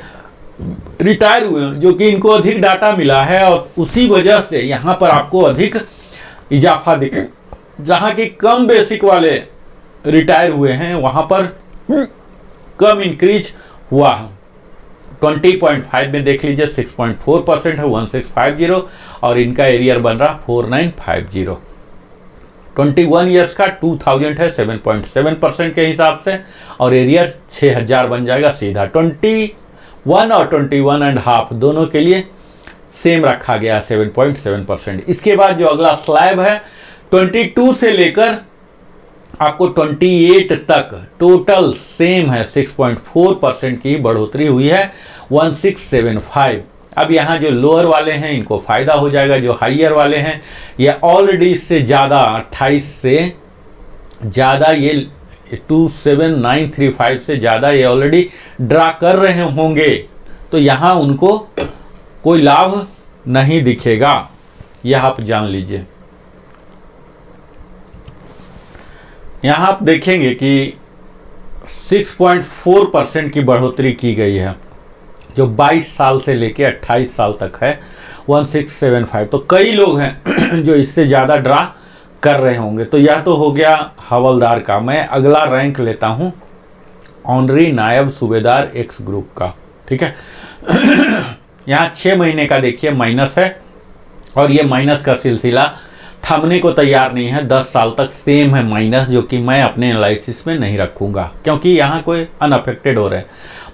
रिटायर हुए हैं, जो कि इनको अधिक डाटा मिला है और उसी वजह से यहाँ पर आपको अधिक इजाफा दिखे। जहाँ की कम बेसिक वाले रिटायर हुए हैं वहाँ पर कम इंक्रीज हुआ है। 20.5 में देख लीजिए 6.4% है 1650 और इनका एरियर बन रहा 4950। 21 ईयर्स का 2000 है 7.7% के हिसाब से और एरियर 6000 बन जाएगा सीधा। 21 और 21.5 दोनों के लिए सेम रखा गया 7.7%। इसके बाद जो अगला स्लैब है 22 से लेकर आपको 28 तक टोटल सेम है, 6.4% की बढ़ोतरी हुई है 1675। अब यहाँ जो लोअर वाले हैं इनको फ़ायदा हो जाएगा, जो हाइयर वाले हैं ये ऑलरेडी इससे ज़्यादा 28 से ज़्यादा, ये 27935 से ज़्यादा ये ऑलरेडी ड्रा कर रहे होंगे, तो यहाँ उनको कोई लाभ नहीं दिखेगा, यह आप जान लीजिए। यहाँ आप देखेंगे कि 6.4% की बढ़ोतरी की गई है, जो 22 साल से लेके 28 साल तक है 1675। तो कई लोग हैं जो इससे ज़्यादा ड्रा कर रहे होंगे। तो यह तो हो गया हवलदार का। मैं अगला रैंक लेता हूँ ऑनरी नायब सूबेदार एक्स ग्रुप का, ठीक है। यहाँ 6 महीने का देखिए माइनस है और ये माइनस का सिलसिला थमने को तैयार नहीं है, 10 साल तक सेम है माइनस, जो कि मैं अपने एनालिसिस में नहीं रखूंगा क्योंकि यहाँ कोई अनअफेक्टेड हो रहे हैं।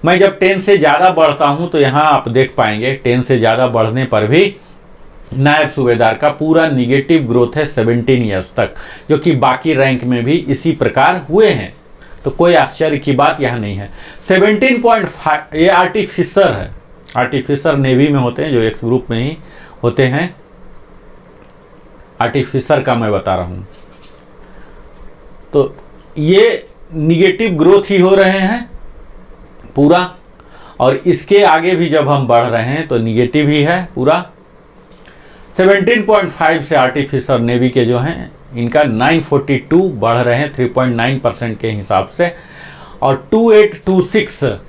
मैं जब 10 से ज़्यादा बढ़ता हूँ तो यहाँ आप देख पाएंगे 10 से ज़्यादा बढ़ने पर भी नायब सूबेदार का पूरा निगेटिव ग्रोथ है 17 ईयर्स तक, जो कि बाकी रैंक में भी इसी प्रकार हुए हैं। तो कोई आश्चर्य की बात यहाँ नहीं है। 17.5 ये आर्टिफिसर है, आर्टिफिसर नेवी में होते हैं, जो एक्स ग्रुप में ही होते हैं। आर्टिफिसर का मैं बता रहा हूँ। तो ये निगेटिव ग्रोथ ही हो रहे हैं पूरा, और इसके आगे भी जब हम बढ़ रहे हैं तो निगेटिव ही है पूरा। 17.5 से आर्टिफिसर नेवी के जो हैं इनका 942 बढ़ रहे हैं 3.9% के हिसाब से, और 2826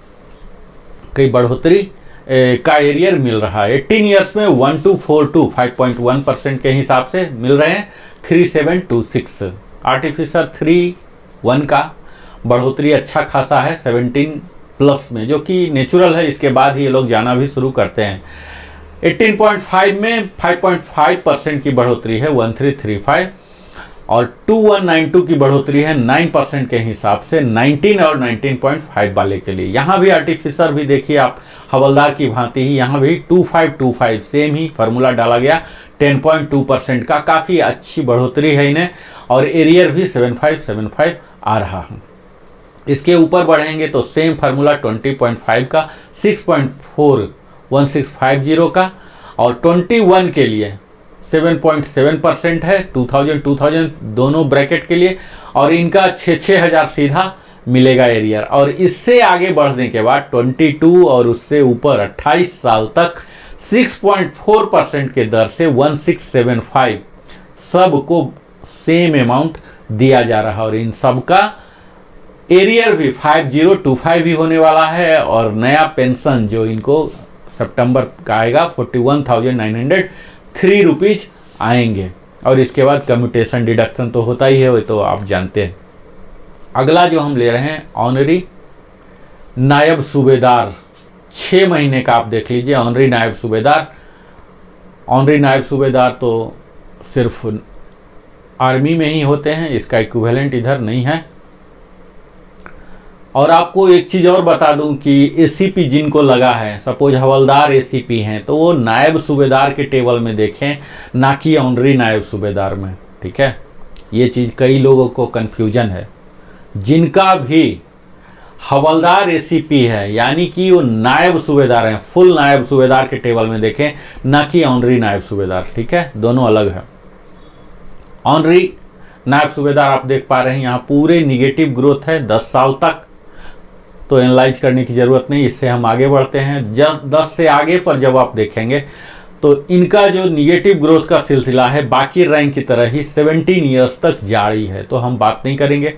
की बढ़ोतरी का एरियर मिल रहा है। 18 ईयर्स में 1242 5.1% के हिसाब से मिल रहे हैं 3726। आर्टिफिशियल 3.1 का बढ़ोतरी अच्छा खासा है 17 प्लस में, जो कि नेचुरल है, इसके बाद ही ये लोग जाना भी शुरू करते हैं। 18.5 में 5.5% की बढ़ोतरी है 1335, और 2192 की बढ़ोतरी है 9% के हिसाब से 19 और 19.5 वाले के लिए। यहाँ भी आर्टिफिशियल भी देखिए आप, हवलदार की भांति ही यहाँ भी 2525 सेम ही फार्मूला डाला गया 10.2% का, काफ़ी अच्छी बढ़ोतरी है इन्हें, और एरियर भी 7575 आ रहा है। इसके ऊपर बढ़ेंगे तो सेम फार्मूला 20.5 का 6.41650 का, और 21 के लिए 7.7% है 2000 दोनों ब्रैकेट के लिए, और इनका 6,000 सीधा मिलेगा एरियर। और इससे आगे बढ़ने के बाद 22 और उससे ऊपर 28 साल तक 6.4% के दर से 1675 सबको सेम अमाउंट दिया जा रहा है, और इन सब का एरियर भी 5025 भी होने वाला है, और नया पेंशन जो इनको सितंबर का आएगा 41,903 रुपीज आएंगे, और इसके बाद कम्यूटेशन डिडक्शन तो होता ही है, वो तो आप जानते हैं। अगला जो हम ले रहे हैं ऑनरी नायब सूबेदार, 6 महीने का आप देख लीजिए। ऑनरी नायब सूबेदार तो सिर्फ आर्मी में ही होते हैं, इसका इक्विवेलेंट इधर नहीं है। और आपको एक चीज़ और बता दूं कि एसीपी जिनको लगा है, सपोज हवलदार एसीपी हैं, तो वो नायब सूबेदार के टेबल में देखें, ना कि ऑनरी नायब सूबेदार में, ठीक है। ये चीज़ कई लोगों को कन्फ्यूजन है। जिनका भी हवलदार एसीपी है यानी कि वो नायब सूबेदार हैं, फुल नायब सूबेदार के टेबल में देखें, ना कि ऑनरी नायब सूबेदार, ठीक है, दोनों अलग है। ऑनरी नायब सूबेदार आप देख पा रहे हैं यहाँ पूरे निगेटिव ग्रोथ है 10 साल तक, तो एनालाइज करने की ज़रूरत नहीं, इससे हम आगे बढ़ते हैं। जब 10 से आगे पर जब आप देखेंगे तो इनका जो निगेटिव ग्रोथ का सिलसिला है बाकी रैंक की तरह ही 17 ईयर्स तक जारी है, तो हम बात नहीं करेंगे।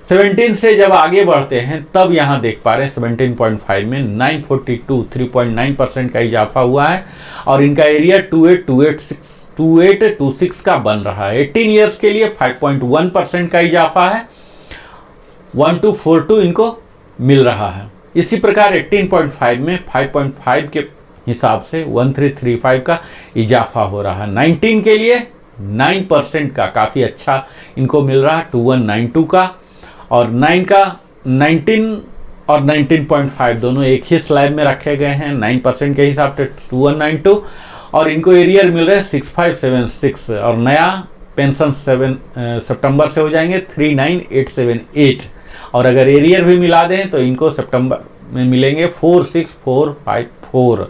17 से जब आगे बढ़ते हैं तब यहाँ देख पा रहे हैं 17.5 में 942 3.9% का इजाफा हुआ है, और इनका एरिया 2826 का बन रहा है। 18 ईयर्स के लिए 5.1% का इजाफा है, 1242 इनको मिल रहा है। इसी प्रकार 18.5 में 5.5 के हिसाब से 1335 का इजाफा हो रहा है। 19 के लिए 9% का काफ़ी अच्छा इनको मिल रहा है 2192 का, और 19 और 19.5 दोनों एक ही स्लैब में रखे गए हैं 9% के हिसाब से 2192, और इनको एरियर मिल रहे हैं 6576, और नया पेंशन सितंबर से हो जाएंगे 39878, और अगर एरियर भी मिला दें तो इनको सितंबर में मिलेंगे 46454।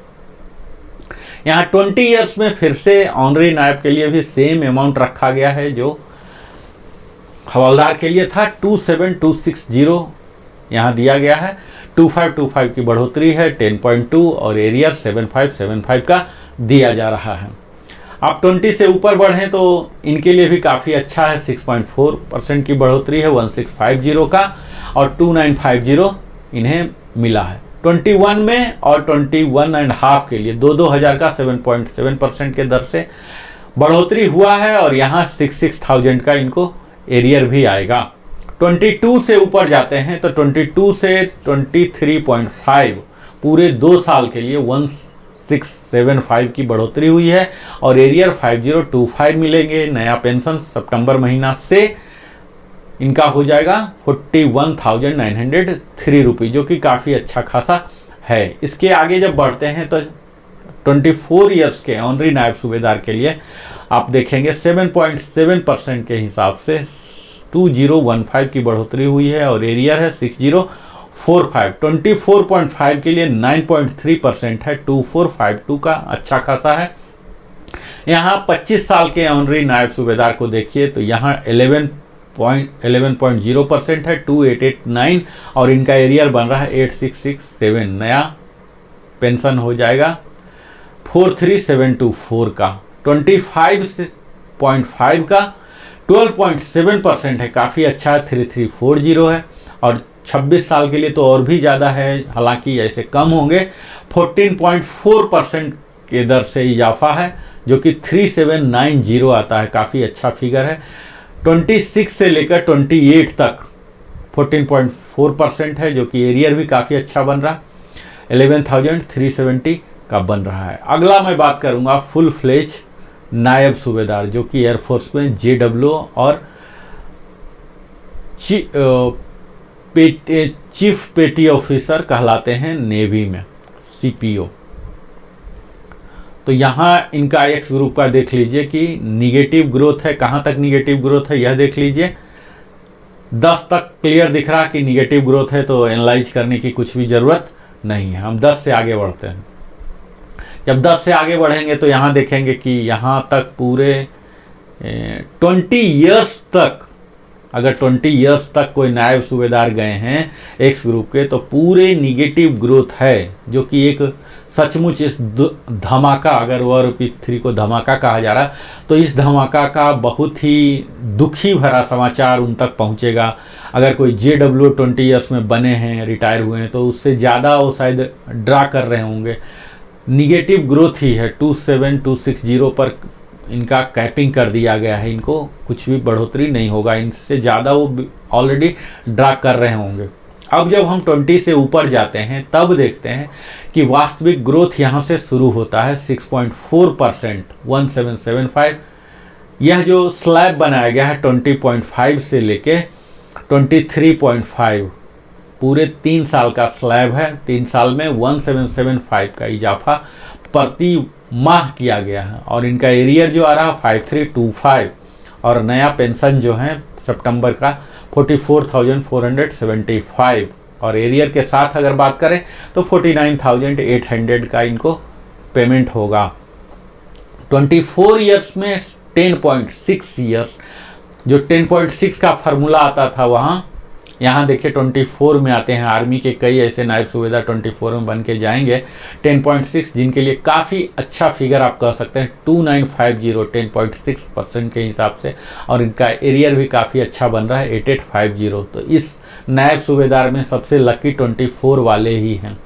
यहाँ 20 ईयर्स में फिर से ऑनरी नायब के लिए भी सेम अमाउंट रखा गया है जो हवलदार के लिए था, 27260 यहाँ दिया गया है। 2525 की बढ़ोतरी है 10.2, और एरियर 7575 का दिया जा रहा है। आप 20 से ऊपर बढ़ें तो इनके लिए भी काफ़ी अच्छा है, 6.4% की बढ़ोतरी है 1650 का, और 2950 इन्हें मिला है। 21 में और 21.5 के लिए 2,000 का 7.7% के दर से बढ़ोतरी हुआ है, और यहाँ 66,000 का इनको एरियर भी आएगा। 22 से ऊपर जाते हैं तो 22 से 23.5 पूरे 2 साल के लिए 1675 की बढ़ोतरी हुई है, और एरियर 5025 मिलेंगे। नया पेंशन सितंबर महीना से इनका हो जाएगा 41,903 रुपये, जो कि काफ़ी अच्छा खासा है। इसके आगे जब बढ़ते हैं तो 24 ईयर्स के ऑनरी नायब सूबेदार के लिए आप देखेंगे 7.7% के हिसाब से 2015 की बढ़ोतरी हुई है, और एरियर है 6045। 24.5 के लिए 9.3% है 2452 का, अच्छा खासा है। यहाँ 25 साल के ऑनरी नायब सूबेदार को देखिए तो यहाँ 11.0% है 2889, और इनका एरियर बन रहा है 8667। नया पेंशन हो जाएगा 43724 का। 25.5 का 12.7% है, काफ़ी अच्छा है। 3340 है और 26 साल के लिए तो और भी ज़्यादा है, हालांकि ऐसे कम होंगे। 14.4% के दर से इजाफा है जो कि 3790 आता है, काफ़ी अच्छा फिगर है। 26 से लेकर 28 तक 14.4% है जो कि एरियर भी काफ़ी अच्छा बन रहा, 11,370 का बन रहा है। अगला मैं बात करूंगा फुल फ्लेज नायब सूबेदार, जो कि एयरफोर्स में JW और चीफ पेटी ऑफिसर कहलाते हैं नेवी में, CPO। तो यहाँ इनका एक्स ग्रुप का देख लीजिए कि निगेटिव ग्रोथ है। कहाँ तक निगेटिव ग्रोथ है यह देख लीजिए, 10 तक क्लियर दिख रहा कि निगेटिव ग्रोथ है, तो एनालाइज करने की कुछ भी ज़रूरत नहीं है। हम 10 से आगे बढ़ते हैं। जब 10 से आगे बढ़ेंगे तो यहाँ देखेंगे कि यहाँ तक पूरे 20 ईयर्स तक, अगर 20 ईयर्स तक कोई नायब सूबेदार गए हैं एक्स ग्रुप के, तो पूरे निगेटिव ग्रोथ है, जो कि एक सचमुच इस धमाका, अगर OROP3 को धमाका कहा जा रहा, तो इस धमाका का बहुत ही दुखी भरा समाचार उन तक पहुंचेगा। अगर कोई JW 20 ईयर्स में बने हैं, रिटायर हुए हैं, तो उससे ज़्यादा वो शायद ड्रा कर रहे होंगे। निगेटिव ग्रोथ ही है, 27260 पर इनका कैपिंग कर दिया गया है, इनको कुछ भी बढ़ोतरी नहीं होगा, इनसे ज़्यादा वो ऑलरेडी ड्रा कर रहे होंगे। अब जब हम 20 से ऊपर जाते हैं तब देखते हैं कि वास्तविक ग्रोथ यहाँ से शुरू होता है 6.4%, 1775। यह जो स्लैब बनाया गया है 20.5 से लेके 23.5, पूरे 3 साल का स्लैब है। 3 साल में 1775 का इजाफा प्रति माह किया गया है और इनका एरियर जो आ रहा है 5325 और नया पेंशन जो है सितंबर का 44,475 और एरियर के साथ अगर बात करें तो 49,800 का इनको पेमेंट होगा। 24 ईयर्स में 10.6 ईयर्स, जो 10.6 का फार्मूला आता था वहाँ, यहाँ देखिए 24 में आते हैं। आर्मी के कई ऐसे नायब सूबेदार 24 में बन के जाएंगे। 10.6 जिनके लिए काफ़ी अच्छा फिगर आप कह सकते हैं, 2950 10.6% के हिसाब से, और इनका एरियर भी काफ़ी अच्छा बन रहा है 8850। तो इस नायब सूबेदार में सबसे लकी 24 वाले ही हैं।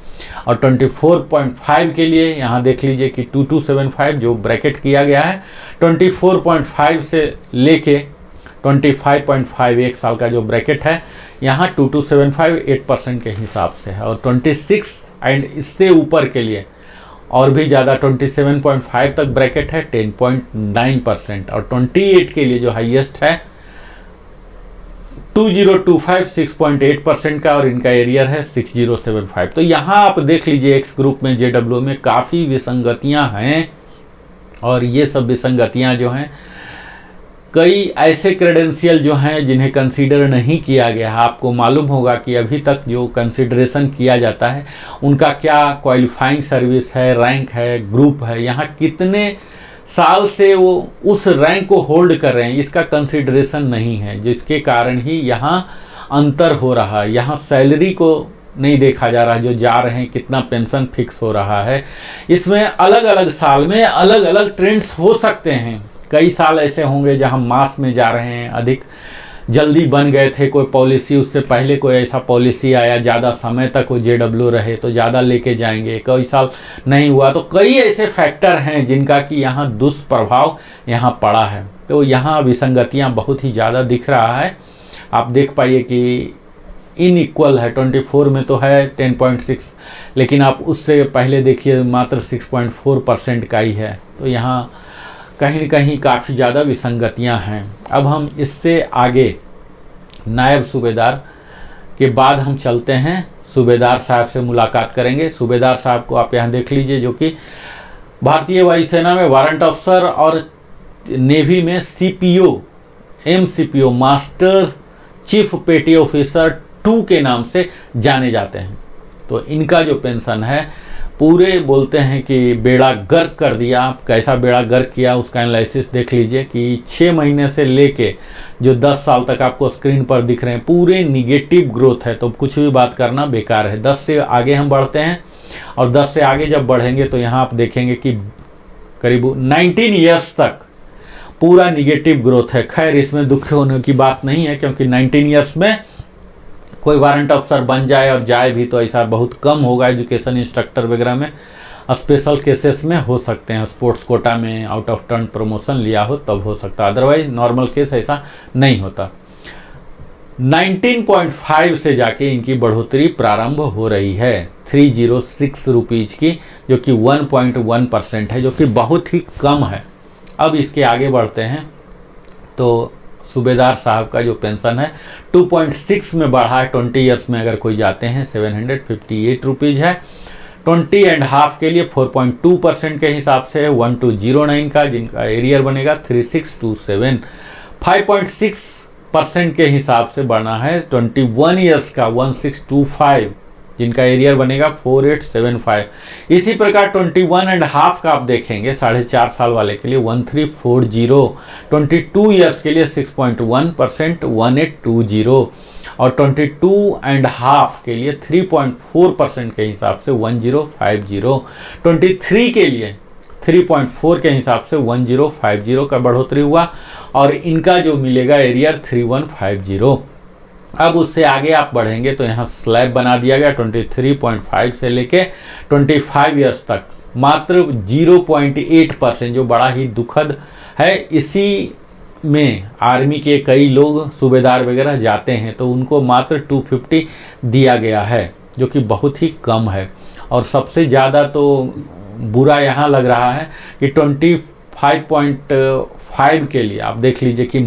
और 24.5 के लिए यहाँ देख लीजिए कि 2275 जो ब्रैकेट किया गया है, 24.5 से लेके 25.5 एक साल का जो ब्रैकेट है, यहाँ 2275 8% के हिसाब से है। और 26 एंड इससे ऊपर के लिए और भी ज़्यादा 27.5 तक ब्रैकेट है 10.9%। और 28 के लिए जो हाईएस्ट है 2025 6.8% का और इनका एरियर है 6075। तो यहाँ आप देख लीजिए एक्स ग्रुप में JW में काफ़ी विसंगतियाँ हैं और ये सब विसंगतियाँ जो हैं, कई ऐसे क्रेडेंशियल जो हैं जिन्हें कंसीडर नहीं किया गया है। आपको मालूम होगा कि अभी तक जो कंसीडरेशन किया जाता है उनका क्या क्वालिफाइंग सर्विस है, रैंक है, ग्रुप है, यहाँ कितने साल से वो उस रैंक को होल्ड कर रहे हैं, इसका कंसीडरेशन नहीं है, जिसके कारण ही यहाँ अंतर हो रहा है। यहाँ सैलरी को नहीं देखा जा रहा, जो जा रहे हैं कितना पेंशन फिक्स हो रहा है। इसमें अलग अलग साल में अलग अलग ट्रेंड्स हो सकते हैं। कई साल ऐसे होंगे जहां मास में जा रहे हैं, अधिक जल्दी बन गए थे कोई पॉलिसी, उससे पहले कोई ऐसा पॉलिसी आया, ज़्यादा समय तक वो JW रहे तो ज़्यादा लेके जाएंगे। कई साल नहीं हुआ, तो कई ऐसे फैक्टर हैं जिनका कि यहाँ दुष्प्रभाव यहाँ पड़ा है। तो यहाँ विसंगतियाँ बहुत ही ज़्यादा दिख रहा है। आप देख पाइए कि इनइक्वल है, 24 में तो है 10.6, लेकिन आप उससे पहले देखिए मात्र 6.4% का ही है। तो यहाँ कहीं न कहीं काफ़ी ज़्यादा विसंगतियां हैं। अब हम इससे आगे नायब सूबेदार के बाद हम चलते हैं, सूबेदार साहब से मुलाकात करेंगे। सूबेदार साहब को आप यहाँ देख लीजिए, जो कि भारतीय वायुसेना में वारंट अफसर और नेवी में CPO MCPO मास्टर चीफ पेटी ऑफिसर 2 के नाम से जाने जाते हैं। तो इनका जो पेंशन है पूरे बोलते हैं कि बेड़ा गर्क कर दिया। आप कैसा बेड़ा गर्क किया उसका एनालिसिस देख लीजिए कि 6 महीने से लेके जो 10 साल तक आपको स्क्रीन पर दिख रहे हैं पूरे निगेटिव ग्रोथ है। तो कुछ भी बात करना बेकार है। 10 से आगे हम बढ़ते हैं और 10 से आगे जब बढ़ेंगे तो यहाँ आप देखेंगे कि करीब 19 ईयर्स तक पूरा निगेटिव ग्रोथ है। खैर इसमें दुखी होने की बात नहीं है, क्योंकि 19 ईयर्स में कोई वारंट ऑफिसर बन जाए और जाए भी तो ऐसा बहुत कम होगा। एजुकेशन इंस्ट्रक्टर वगैरह में स्पेशल केसेस में हो सकते हैं, स्पोर्ट्स कोटा में आउट ऑफ टर्न प्रमोशन लिया हो तब हो सकता है, अदरवाइज नॉर्मल केस ऐसा नहीं होता। 19.5 से जाके इनकी बढ़ोतरी प्रारंभ हो रही है 306 रुपीज़ की, जो कि 1.1% है, जो कि बहुत ही कम है। अब इसके आगे बढ़ते हैं तो सूबेदार साहब का जो पेंशन है 2.6 में बढ़ा है। 20 ईयर्स में अगर कोई जाते हैं 758 रुपीज़ है। 20 एंड हाफ के लिए 4.2% के हिसाब से 1209 का, जिनका एरियर बनेगा 3627। 5.6% के हिसाब से बढ़ना है 21 ईयर्स का 1625, जिनका एरियर बनेगा 4875। इसी प्रकार 21 एंड हाफ का आप देखेंगे 4.5 साल वाले के लिए 1340। 22 ईयर्स के लिए 6.1% 1820 और 22 एंड हाफ के लिए 3.4% के हिसाब से 1050। 23 के लिए 3.4 के हिसाब से 1050 का बढ़ोतरी हुआ और इनका जो मिलेगा एरियर 3150। अब उससे आगे आप बढ़ेंगे तो यहाँ स्लैब बना दिया गया 23.5 से लेके 25 ईयर्स तक मात्र 0.8%, जो बड़ा ही दुखद है। इसी में आर्मी के कई लोग सूबेदार वगैरह जाते हैं तो उनको मात्र 250 दिया गया है, जो कि बहुत ही कम है। और सबसे ज़्यादा तो बुरा यहाँ लग रहा है कि 25.5 के लिए आप देख लीजिए कि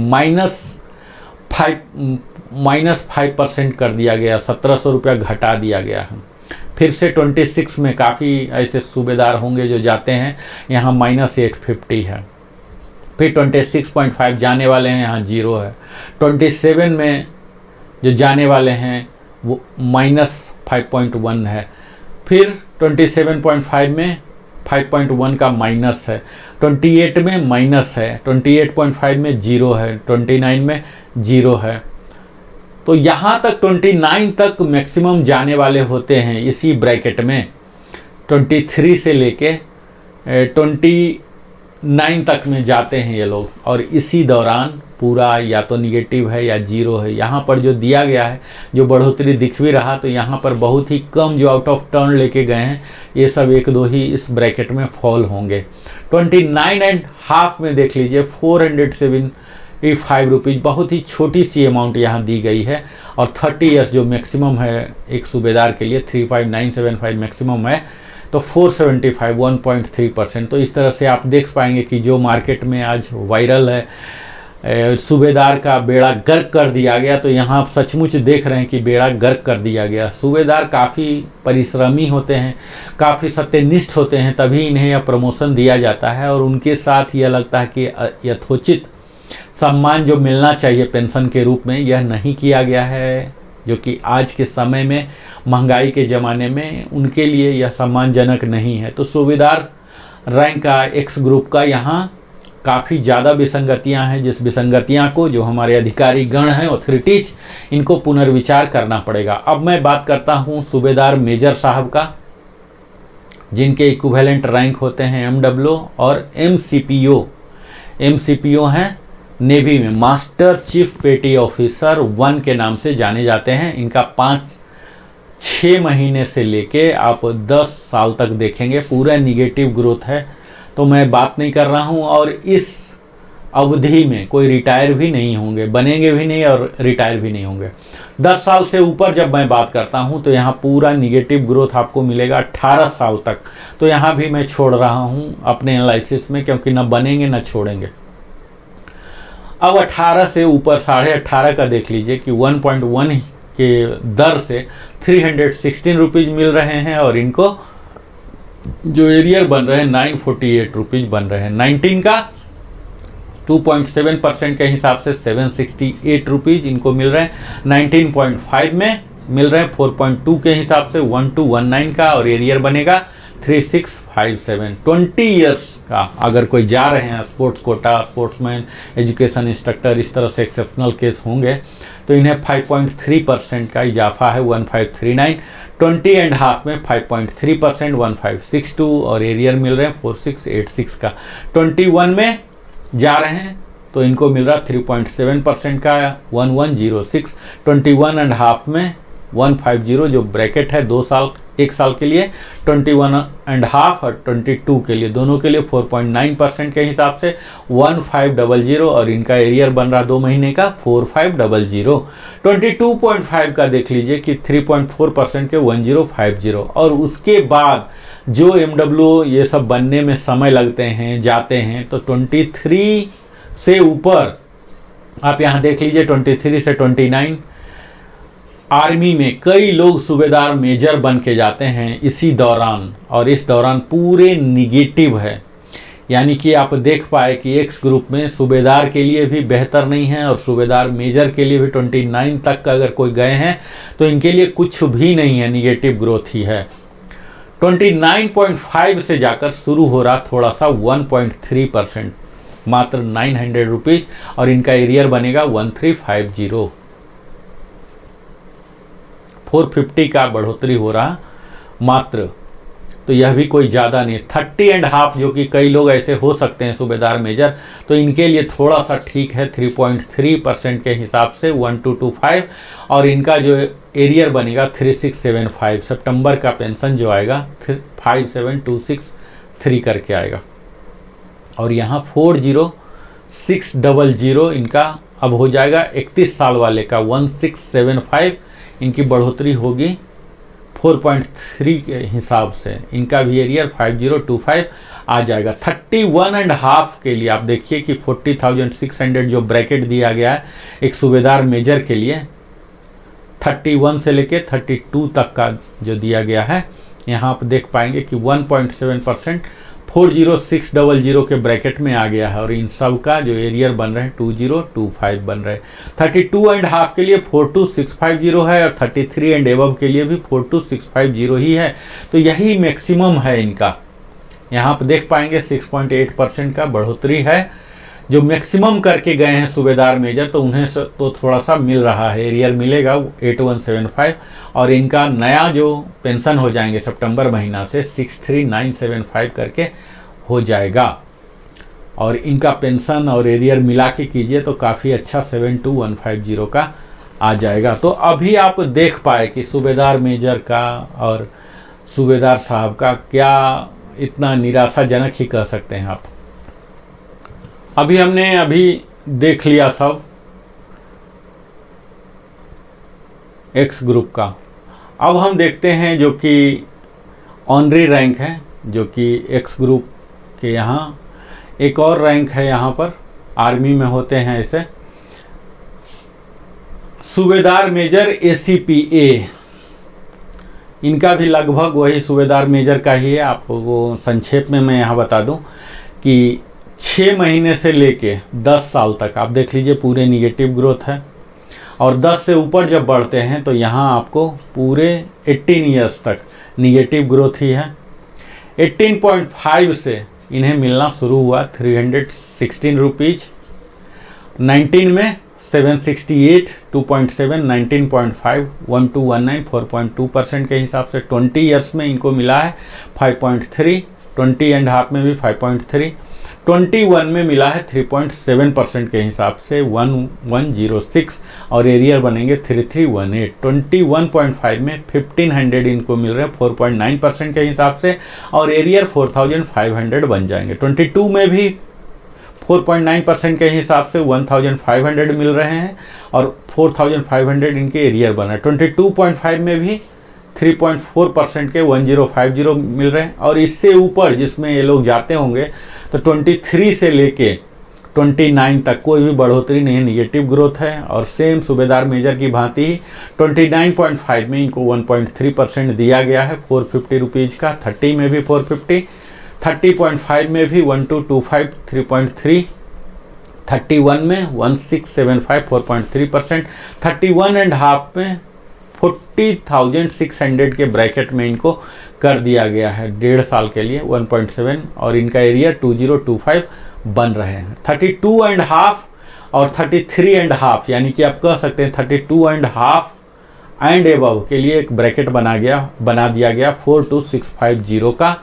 -5% कर दिया गया, 1700 रुपया घटा दिया गया है। फिर से 26 में काफ़ी ऐसे सूबेदार होंगे जो जाते हैं, यहाँ -850 है। फिर 26.5 जाने वाले हैं, यहाँ 0 है। 27 में जो जाने वाले हैं वो -5.1 है। फिर 27.5 में 5.1 का माइनस है। 28 में माइनस है। 28.5 में 0 है। 29 में 0 है। तो यहाँ तक 29 तक मैक्सिमम जाने वाले होते हैं इसी ब्रैकेट में। 23 से लेके 29 तक में जाते हैं ये लोग, और इसी दौरान पूरा या तो निगेटिव है या 0 है। यहाँ पर जो दिया गया है, जो बढ़ोतरी दिख भी रहा, तो यहाँ पर बहुत ही कम जो आउट ऑफ टर्न लेके गए हैं, ये सब 1-2 ही इस ब्रैकेट में फॉल होंगे। 29 एंड हाफ में देख लीजिए 475 रुपीज़, बहुत ही छोटी सी अमाउंट यहाँ दी गई है। और 30 ईयर्स जो मैक्सिमम है एक सूबेदार के लिए 35975 मैक्सिमम है, तो 475 1.3%। तो इस तरह से आप देख पाएंगे कि जो मार्केट में आज वायरल है सूबेदार का बेड़ा गर्क कर दिया गया, तो यहाँ आप सचमुच देख रहे हैं कि बेड़ा गर्क कर दिया गया। सूबेदार काफ़ी परिश्रमी होते हैं, काफ़ी सत्यनिष्ठ होते हैं, तभी इन्हें यह प्रमोशन दिया जाता है। और उनके साथ यह लगता है कि यथोचित सम्मान जो मिलना चाहिए पेंशन के रूप में, यह नहीं किया गया है, जो कि आज के समय में महंगाई के ज़माने में उनके लिए यह सम्मानजनक नहीं है। तो सूबेदार रैंक का एक्स ग्रुप का यहाँ काफ़ी ज़्यादा विसंगतियाँ हैं, जिस विसंगतियाँ को जो हमारे अधिकारी गण हैं, ऑथोरिटीज, इनको पुनर्विचार करना पड़ेगा। अब मैं बात करता हूँ सूबेदार मेजर साहब का, जिनके इक्विवेलेंट रैंक होते हैं MWO और MCPO। MCPO हैं नेवी में मास्टर चीफ पेटी ऑफिसर 1 के नाम से जाने जाते हैं। इनका 5-6 महीने से लेके आप 10 साल तक देखेंगे पूरा निगेटिव ग्रोथ है। तो मैं बात नहीं कर रहा हूं, और इस अवधि में कोई रिटायर भी नहीं होंगे, बनेंगे भी नहीं और रिटायर भी नहीं होंगे। 10 साल से ऊपर जब मैं बात करता हूं तो यहाँ पूरा निगेटिव ग्रोथ आपको मिलेगा 18 साल तक। तो यहाँ भी मैं छोड़ रहा हूं अपने एनालिसिस में, क्योंकि न बनेंगे न छोड़ेंगे। अब 18 से ऊपर 18.5 का देख लीजिए कि 1.1 के दर से 316 रुपीज़ मिल रहे हैं, और इनको जो एरियर बन रहे हैं 948 रुपीज़ बन रहे हैं। 19 का 2.7% के हिसाब से 768 रुपीज़ इनको मिल रहे हैं। 19.5 में मिल रहे हैं 4.2 के हिसाब से 1219 का, और एरियर बनेगा 3657। 20 ईयर्स का अगर कोई जा रहे हैं, sports quota, sportsman, education instructor, इस तरह से एक्सेप्शनल केस होंगे, तो इन्हें 5.3% का इजाफा है 1539। 20 एंड हाफ में 5.3% 1562, और एरियर मिल रहे हैं 4686 का। 21 में जा रहे हैं तो इनको मिल रहा 3.7% का 1106, 21.5 में 150 जो ब्रैकेट है 2 साल 1 साल के लिए, 21.5 और 22 के लिए, दोनों के लिए 4.9% के हिसाब से 1500 और इनका एरियर बन रहा 2 महीने का 4500। 22.5 का देख लीजिए कि 3.4% के 1050 और उसके बाद जो MW ये सब बनने में समय लगते हैं जाते हैं, तो 23 से ऊपर आप यहाँ देख लीजिए 23 से 29 आर्मी में कई लोग सूबेदार मेजर बन के जाते हैं इसी दौरान, और इस दौरान पूरे निगेटिव है। यानी कि आप देख पाए कि एक्स ग्रुप में सूबेदार के लिए भी बेहतर नहीं है और सूबेदार मेजर के लिए भी 29 तक का अगर कोई गए हैं तो इनके लिए कुछ भी नहीं है, निगेटिव ग्रोथ ही है। 29.5 से जाकर शुरू हो रहा थोड़ा सा 1.3%, मात्र 900 रुपीज़, और इनका एरियर बनेगा 1350। 450 का बढ़ोतरी हो रहा मात्र, तो यह भी कोई ज़्यादा नहीं। 30.5 जो कि कई लोग ऐसे हो सकते हैं सूबेदार मेजर, तो इनके लिए थोड़ा सा ठीक है 3.3% के हिसाब से 1225, और इनका जो एरियर बनेगा 3675। सितंबर का पेंशन जो आएगा 57263 करके आएगा। और यहाँ 40600 इनका अब हो जाएगा 31 साल वाले का 1675, इनकी बढ़ोतरी होगी 4.3 के हिसाब से, इनका भी एरियर 5025 आ जाएगा। 31.5 के लिए आप देखिए कि 40,600 जो ब्रैकेट दिया गया है एक सूबेदार मेजर के लिए, 31 से लेके 32 तक का जो दिया गया है, यहाँ आप देख पाएंगे कि 1.7% 40600 के ब्रैकेट में आ गया है, और इन सब का जो एरियर बन रहे हैं 2025 बन रहे हैं। 32.5 के लिए 42650 है, और 33 एंड एबव के लिए भी 42650 ही है, तो यही मैक्सिमम है इनका। यहाँ आप देख पाएंगे 6.8% का बढ़ोतरी है, जो मैक्सिमम करके गए हैं सूबेदार मेजर, तो उन्हें तो थोड़ा सा मिल रहा है, एरियर मिलेगा 8175, और इनका नया जो पेंशन हो जाएंगे सितंबर महीना से 63975 करके हो जाएगा, और इनका पेंशन और एरियर मिला के कीजिए तो काफ़ी अच्छा 72150 का आ जाएगा। तो अभी आप देख पाए कि सूबेदार मेजर का और सूबेदार साहब का क्या इतना निराशाजनक ही कह सकते हैं आप। अभी हमने देख लिया सब एक्स ग्रुप का। अब हम देखते हैं जो कि ऑनरी रैंक है, जो कि एक्स ग्रुप के यहाँ एक और रैंक है, यहाँ पर आर्मी में होते हैं ऐसे सूबेदार मेजर ACPA, इनका भी लगभग वही सूबेदार मेजर का ही है। आपको संक्षेप में मैं यहाँ बता दूं कि 6 महीने से लेके 10 साल तक आप देख लीजिए पूरे निगेटिव ग्रोथ है, और 10 से ऊपर जब बढ़ते हैं तो यहाँ आपको पूरे 18 ईयर्स तक निगेटिव ग्रोथ ही है। 18.5 से इन्हें मिलना शुरू हुआ 316 रुपीज़, 19 में 768, 2.7, 19.5, 1219, 4.2% के हिसाब से। 20 ईयर्स में इनको मिला है 5.3, 20.5 में भी 5.3, 21 में मिला है 3.7% के हिसाब से 1106, और एरियर बनेंगे 3318। 21.5 में 1500 इनको मिल रहे हैं 4.9% के हिसाब से, और एरियर 4500 बन जाएंगे। 22 में भी 4.9% के हिसाब से 1500 मिल रहे हैं, और 4500 इनके एरियर बन रहे हैं। 22.5 में भी 3.4% के 1050 मिल रहे हैं, और इससे ऊपर जिसमें ये लोग जाते होंगे तो 23 से लेके 29 तक कोई भी बढ़ोतरी नहीं है, निगेटिव ग्रोथ है। और सेम सूबेदार मेजर की भांति 29.5 में इनको 1.3% दिया गया है 450 रुपीज़ का। 30 में भी 450, 30.5 में भी 1225 3.3, 31 में 1675 4.3%, 31.5 में 40,600 के ब्रैकेट में इनको कर दिया गया है 1.5 साल के लिए 1.7, और इनका एरिया 2025 बन रहे हैं। 32.5 और 33.5 यानी कि आप कह सकते हैं 32.5 एंड एबव के लिए एक ब्रैकेट बना दिया गया 42650 का,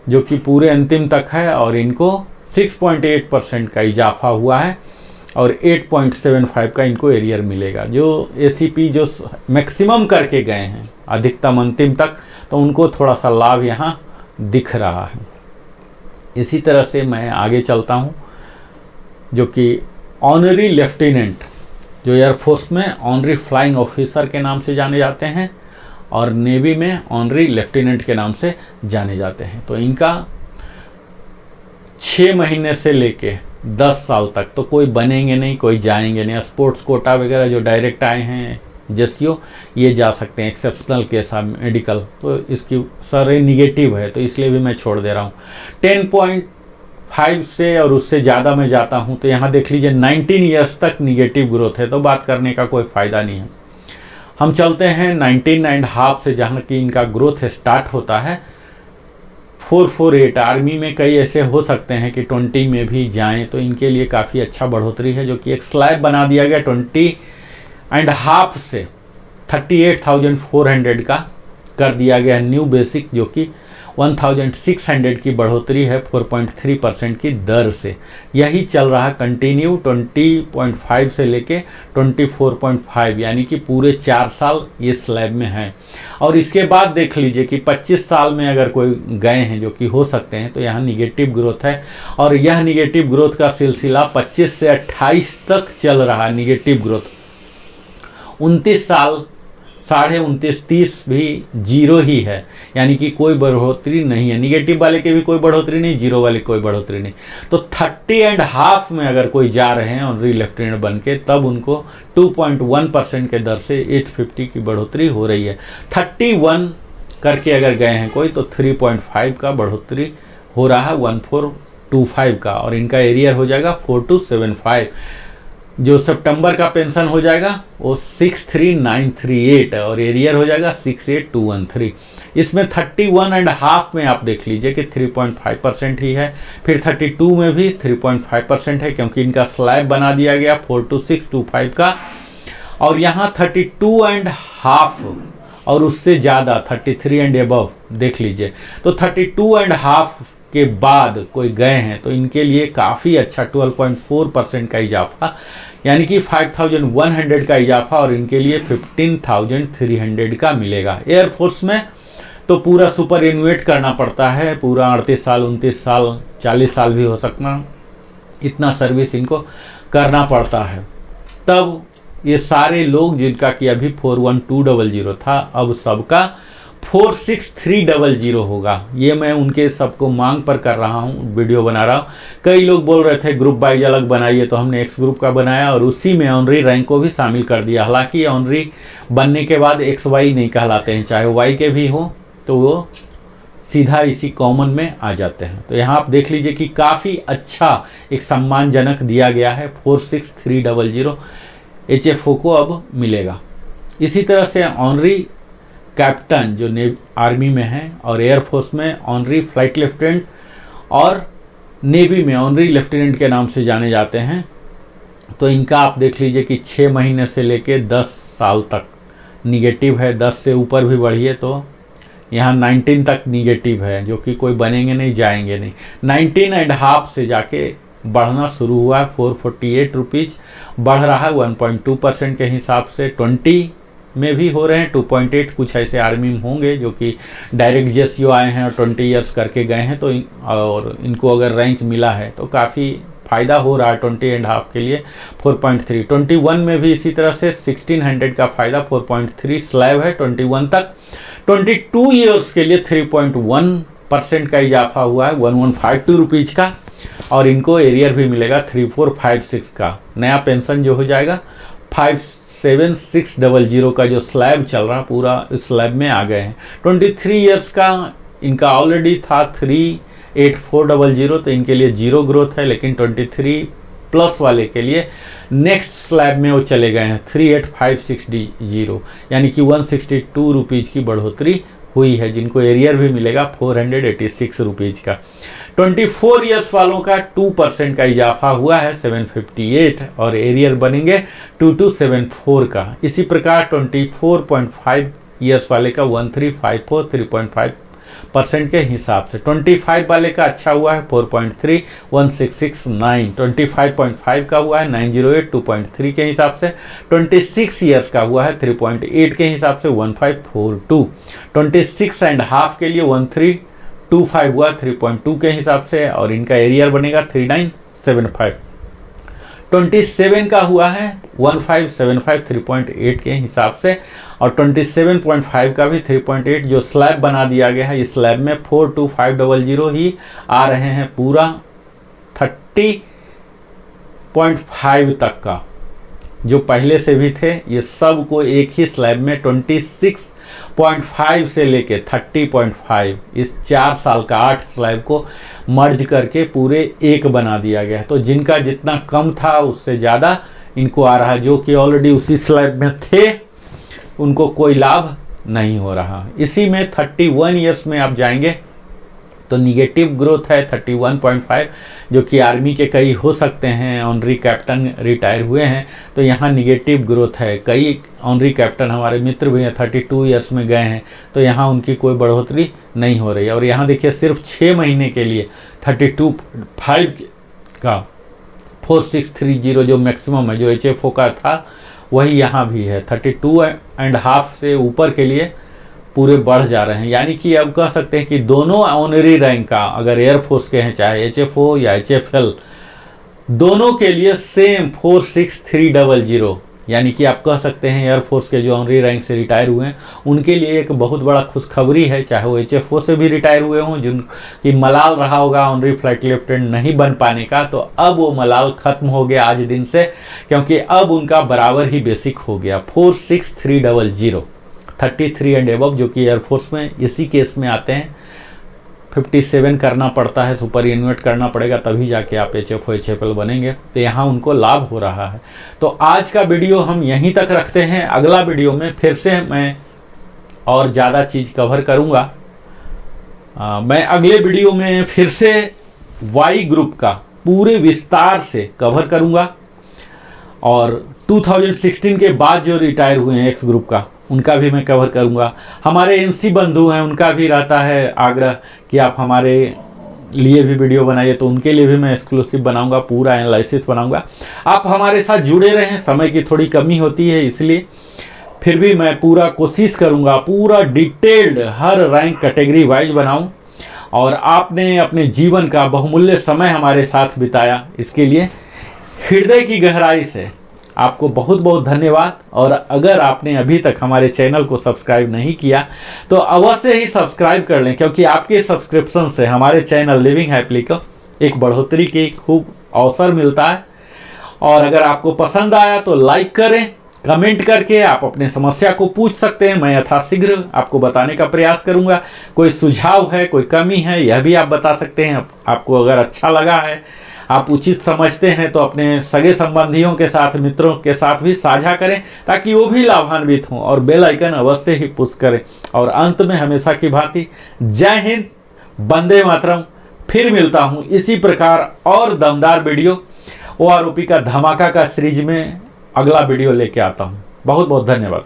जो कि पूरे अंतिम तक है, और इनको 6.8% का इजाफा हुआ है और 8.75 का इनको एरियर मिलेगा। जो एसीपी जो मैक्सिमम करके गए हैं अधिकतम अंतिम तक, तो उनको थोड़ा सा लाभ यहाँ दिख रहा है। इसी तरह से मैं आगे चलता हूँ, जो कि ऑनरी लेफ्टिनेंट, जो एयरफोर्स में ऑनरी फ्लाइंग ऑफिसर के नाम से जाने जाते हैं और नेवी में ऑनरी लेफ्टिनेंट के नाम से जाने जाते हैं। तो इनका 6 महीने से लेके 10 साल तक तो कोई बनेंगे नहीं, कोई जाएंगे नहीं। स्पोर्ट्स कोटा वगैरह जो डायरेक्ट आए हैं जेसीओ, ये जा सकते हैं एक्सेप्शनल केस मेडिकल, तो इसकी सारे निगेटिव है, तो इसलिए भी मैं छोड़ दे रहा हूँ। 10.5 से और उससे ज़्यादा मैं जाता हूँ तो यहाँ देख लीजिए 19 ईयर्स तक निगेटिव ग्रोथ है, तो बात करने का कोई फ़ायदा नहीं है। हम चलते हैं 19.5 से, जहाँ की इनका ग्रोथ स्टार्ट होता है 448। आर्मी में कई ऐसे हो सकते हैं कि 20 में भी जाएं, तो इनके लिए काफ़ी अच्छा बढ़ोतरी है, जो कि एक स्लैब बना दिया गया 20.5 से 38,400 का कर दिया गया न्यू बेसिक, जो कि 1,600 की बढ़ोतरी है 4.3% की दर से। यही चल रहा कंटिन्यू 20.5 से लेके 24.5, यानी कि पूरे 4 साल ये स्लैब में है। और इसके बाद देख लीजिए कि 25 साल में अगर कोई गए हैं, जो कि हो सकते हैं, तो यहाँ निगेटिव ग्रोथ है और यह निगेटिव ग्रोथ का सिलसिला 25 से 28 तक चल रहा है। निगेटिव ग्रोथ 29 साल 29.5 30 भी जीरो ही है, यानी कि कोई बढ़ोतरी नहीं है। निगेटिव वाले के भी कोई बढ़ोतरी नहीं, जीरो वाले कोई बढ़ोतरी नहीं। तो 30.5 में अगर कोई जा रहे हैं ऑनरी लेफ्टिनेंट बन के, तब उनको 2.1% के दर से 850 की बढ़ोतरी हो रही है। 31 करके अगर गए हैं कोई, तो 3.5 का बढ़ोतरी हो रहा है 1425 का, और इनका एरियर हो जाएगा 4275। जो सितंबर का पेंशन हो जाएगा वो 63938 और एरियर हो जाएगा 68213। इसमें 31.5 में आप देख लीजिए कि 3.5% ही है, फिर 32 में भी 3.5% है, क्योंकि इनका स्लैब बना दिया गया 42625 का, और यहाँ 32.5 और उससे ज़्यादा 33 एंड अबव देख लीजिए। तो 32.5 के बाद कोई गए हैं तो इनके लिए काफ़ी अच्छा 12.4% का इजाफा, यानी कि 5100 का इजाफा, और इनके लिए 15,300 का मिलेगा। एयरफोर्स में तो पूरा सुपर इन्वेट करना पड़ता है, पूरा 38 साल 29 साल 40 साल भी हो सकता, इतना सर्विस इनको करना पड़ता है। तब ये सारे लोग जिनका कि अभी 41200 था, अब सबका 46300 होगा। ये मैं उनके सबको मांग पर कर रहा हूँ, वीडियो बना रहा हूँ। कई लोग बोल रहे थे ग्रुप वाइज अलग बनाइए, तो हमने एक्स ग्रुप का बनाया और उसी में ऑनरी रैंक को भी शामिल कर दिया। हालांकि ऑनरी बनने के बाद एक्स वाई नहीं कहलाते हैं, चाहे वाई के भी हो तो वो सीधा इसी कॉमन में आ जाते हैं। तो यहाँ आप देख लीजिए कि काफ़ी अच्छा एक सम्मानजनक दिया गया है, 46300 HFO को अब मिलेगा। इसी तरह से ऑनरी कैप्टन जो आर्मी में है और एयरफोर्स में ऑनरी फ्लाइट लेफ्टिनेंट और नेवी में ऑनरी लेफ्टिनेंट के नाम से जाने जाते हैं, तो इनका आप देख लीजिए कि 6 महीने से लेके 10 साल तक निगेटिव है। 10 से ऊपर भी बढ़िए तो यहाँ 19 तक निगेटिव है, जो कि कोई बनेंगे नहीं जाएंगे नहीं। 19.5 से जाके बढ़ना शुरू हुआ है 448 रुपीज़, बढ़ रहा है 1.2% के हिसाब से। 20 में भी हो रहे हैं 2.8, कुछ ऐसे आर्मी में होंगे जो कि डायरेक्ट जेसीओ आए हैं और 20 ईयर्स करके गए हैं, तो और इनको अगर रैंक मिला है तो काफ़ी फ़ायदा हो रहा है 20.5 के लिए 4.3। 21 में भी इसी तरह से 1600 का फ़ायदा 4.3 स्लैब है 21 तक। 22 ईयर्स के लिए 3.1% का इजाफा हुआ है 1152 रुपीज़ का, और इनको एरियर भी मिलेगा 3456 का। नया पेंशन जो हो जाएगा 57600 का जो स्लैब चल रहा पूरा इस स्लैब में आ गए हैं। 23 ईयर्स का इनका ऑलरेडी था 38400, तो इनके लिए जीरो ग्रोथ है, लेकिन 23 प्लस वाले के लिए नेक्स्ट स्लैब में वो चले गए हैं 38560, यानी कि 162 रुपीज़ की बढ़ोतरी हुई है, जिनको एरियर भी मिलेगा 486 रुपीज़ का। 24 ईयर्स वालों का 2% का इजाफा हुआ है 758, और एरियर बनेंगे 2274 का। इसी प्रकार 24.5 ईयर्स वाले का 1354 3.5 परसेंट के हिसाब से। 25 वाले का अच्छा हुआ है 4.3 1669, 25.5 का हुआ है 908 2.3 के हिसाब से, 26 ईयर्स का हुआ है 3.8 के हिसाब से 1542, 26.5 के लिए 1325 हुआ 3.2 के हिसाब से और इनका एरियर बनेगा 3975। 27 का हुआ है 1575 3.8 के हिसाब से और 27.5 का भी 3.8 जो स्लैब बना दिया गया है। इस स्लैब में 42500 ही आ रहे हैं पूरा 30.5 तक का, जो पहले से भी थे ये सब को एक ही स्लैब में 26.5 से लेके 30.5 इस 4 साल का 8 स्लैब को मर्ज करके पूरे एक बना दिया गया। तो जिनका जितना कम था उससे ज़्यादा इनको आ रहा है, जो कि ऑलरेडी उसी स्लैब में थे उनको कोई लाभ नहीं हो रहा। इसी में 31 ईयर्स में आप जाएंगे तो निगेटिव ग्रोथ है 31.5, जो कि आर्मी के कई हो सकते हैं ऑनरी कैप्टन रिटायर हुए हैं तो यहाँ निगेटिव ग्रोथ है। कई ऑनरी कैप्टन हमारे मित्र भी हैं 32 ईयर्स में गए हैं तो यहाँ उनकी कोई बढ़ोतरी नहीं हो रही है। और यहाँ देखिए सिर्फ 6 महीने के लिए 32.5 का 4630 जो मैक्सिमम है, जो HFO का था वही यहाँ भी है। 32.5 से ऊपर के लिए पूरे बढ़ जा रहे हैं, यानी कि अब कह सकते हैं कि दोनों ऑनरी रैंक का अगर एयरफोर्स के हैं चाहे HFO या HFL, दोनों के लिए सेम 46300, यानी कि आप कह सकते हैं एयरफोर्स के जो ऑनरी रैंक से रिटायर हुए हैं उनके लिए एक बहुत बड़ा खुशखबरी है, चाहे वो HFO से भी रिटायर हुए हों जिनकी मलाल रहा होगा ऑनरी फ्लाइट लेफ्टिनेंट नहीं बन पाने का, तो अब वो मलाल खत्म हो गया आज दिन से, क्योंकि अब उनका बराबर ही बेसिक हो गया 46300 33 एंड एबव, जो कि एयरफोर्स में इसी केस में आते हैं। 57 करना पड़ता है, सुपर इन्वेट करना पड़ेगा तभी जाके आप HFO HFL बनेंगे, तो यहाँ उनको लाभ हो रहा है। तो आज का वीडियो हम यहीं तक रखते हैं, अगला वीडियो में फिर से मैं और ज़्यादा चीज़ कवर करूँगा। मैं अगले वीडियो में फिर से वाई ग्रुप का पूरे विस्तार से कवर करूँगा और 2016 के बाद जो रिटायर हुए हैं एक्स ग्रुप का उनका भी मैं कवर करूंगा। हमारे NC बंधु हैं उनका भी रहता है आग्रह कि आप हमारे लिए भी वीडियो बनाइए, तो उनके लिए भी मैं एक्सक्लूसिव बनाऊंगा, पूरा एनालिसिस बनाऊंगा। आप हमारे साथ जुड़े रहें, समय की थोड़ी कमी होती है इसलिए, फिर भी मैं पूरा कोशिश करूंगा पूरा डिटेल्ड हर रैंक कैटेगरी वाइज बनाऊं। और आपने अपने जीवन का बहुमूल्य समय हमारे साथ बिताया, इसके लिए हृदय की गहराई से आपको बहुत बहुत धन्यवाद। और अगर आपने अभी तक हमारे चैनल को सब्सक्राइब नहीं किया तो अवश्य ही सब्सक्राइब कर लें, क्योंकि आपके सब्सक्रिप्शन से हमारे चैनल लिविंग हैप्पीली को एक बढ़ोतरी की खूब अवसर मिलता है। और अगर आपको पसंद आया तो लाइक करें, कमेंट करके आप अपने समस्या को पूछ सकते हैं, मैं यथाशीघ्र आपको बताने का प्रयास करूंगा। कोई सुझाव है, कोई कमी है, यह भी आप बता सकते हैं। आपको अगर अच्छा लगा है, आप उचित समझते हैं तो अपने सगे संबंधियों के साथ, मित्रों के साथ भी साझा करें ताकि वो भी लाभान्वित हों, और बेल आइकन अवश्य ही पुश करें। और अंत में हमेशा की भांति जय हिंद, वंदे मातरम। फिर मिलता हूँ इसी प्रकार और दमदार वीडियो OROP का धमाका का सीरीज में अगला वीडियो लेके आता हूँ। बहुत बहुत धन्यवाद।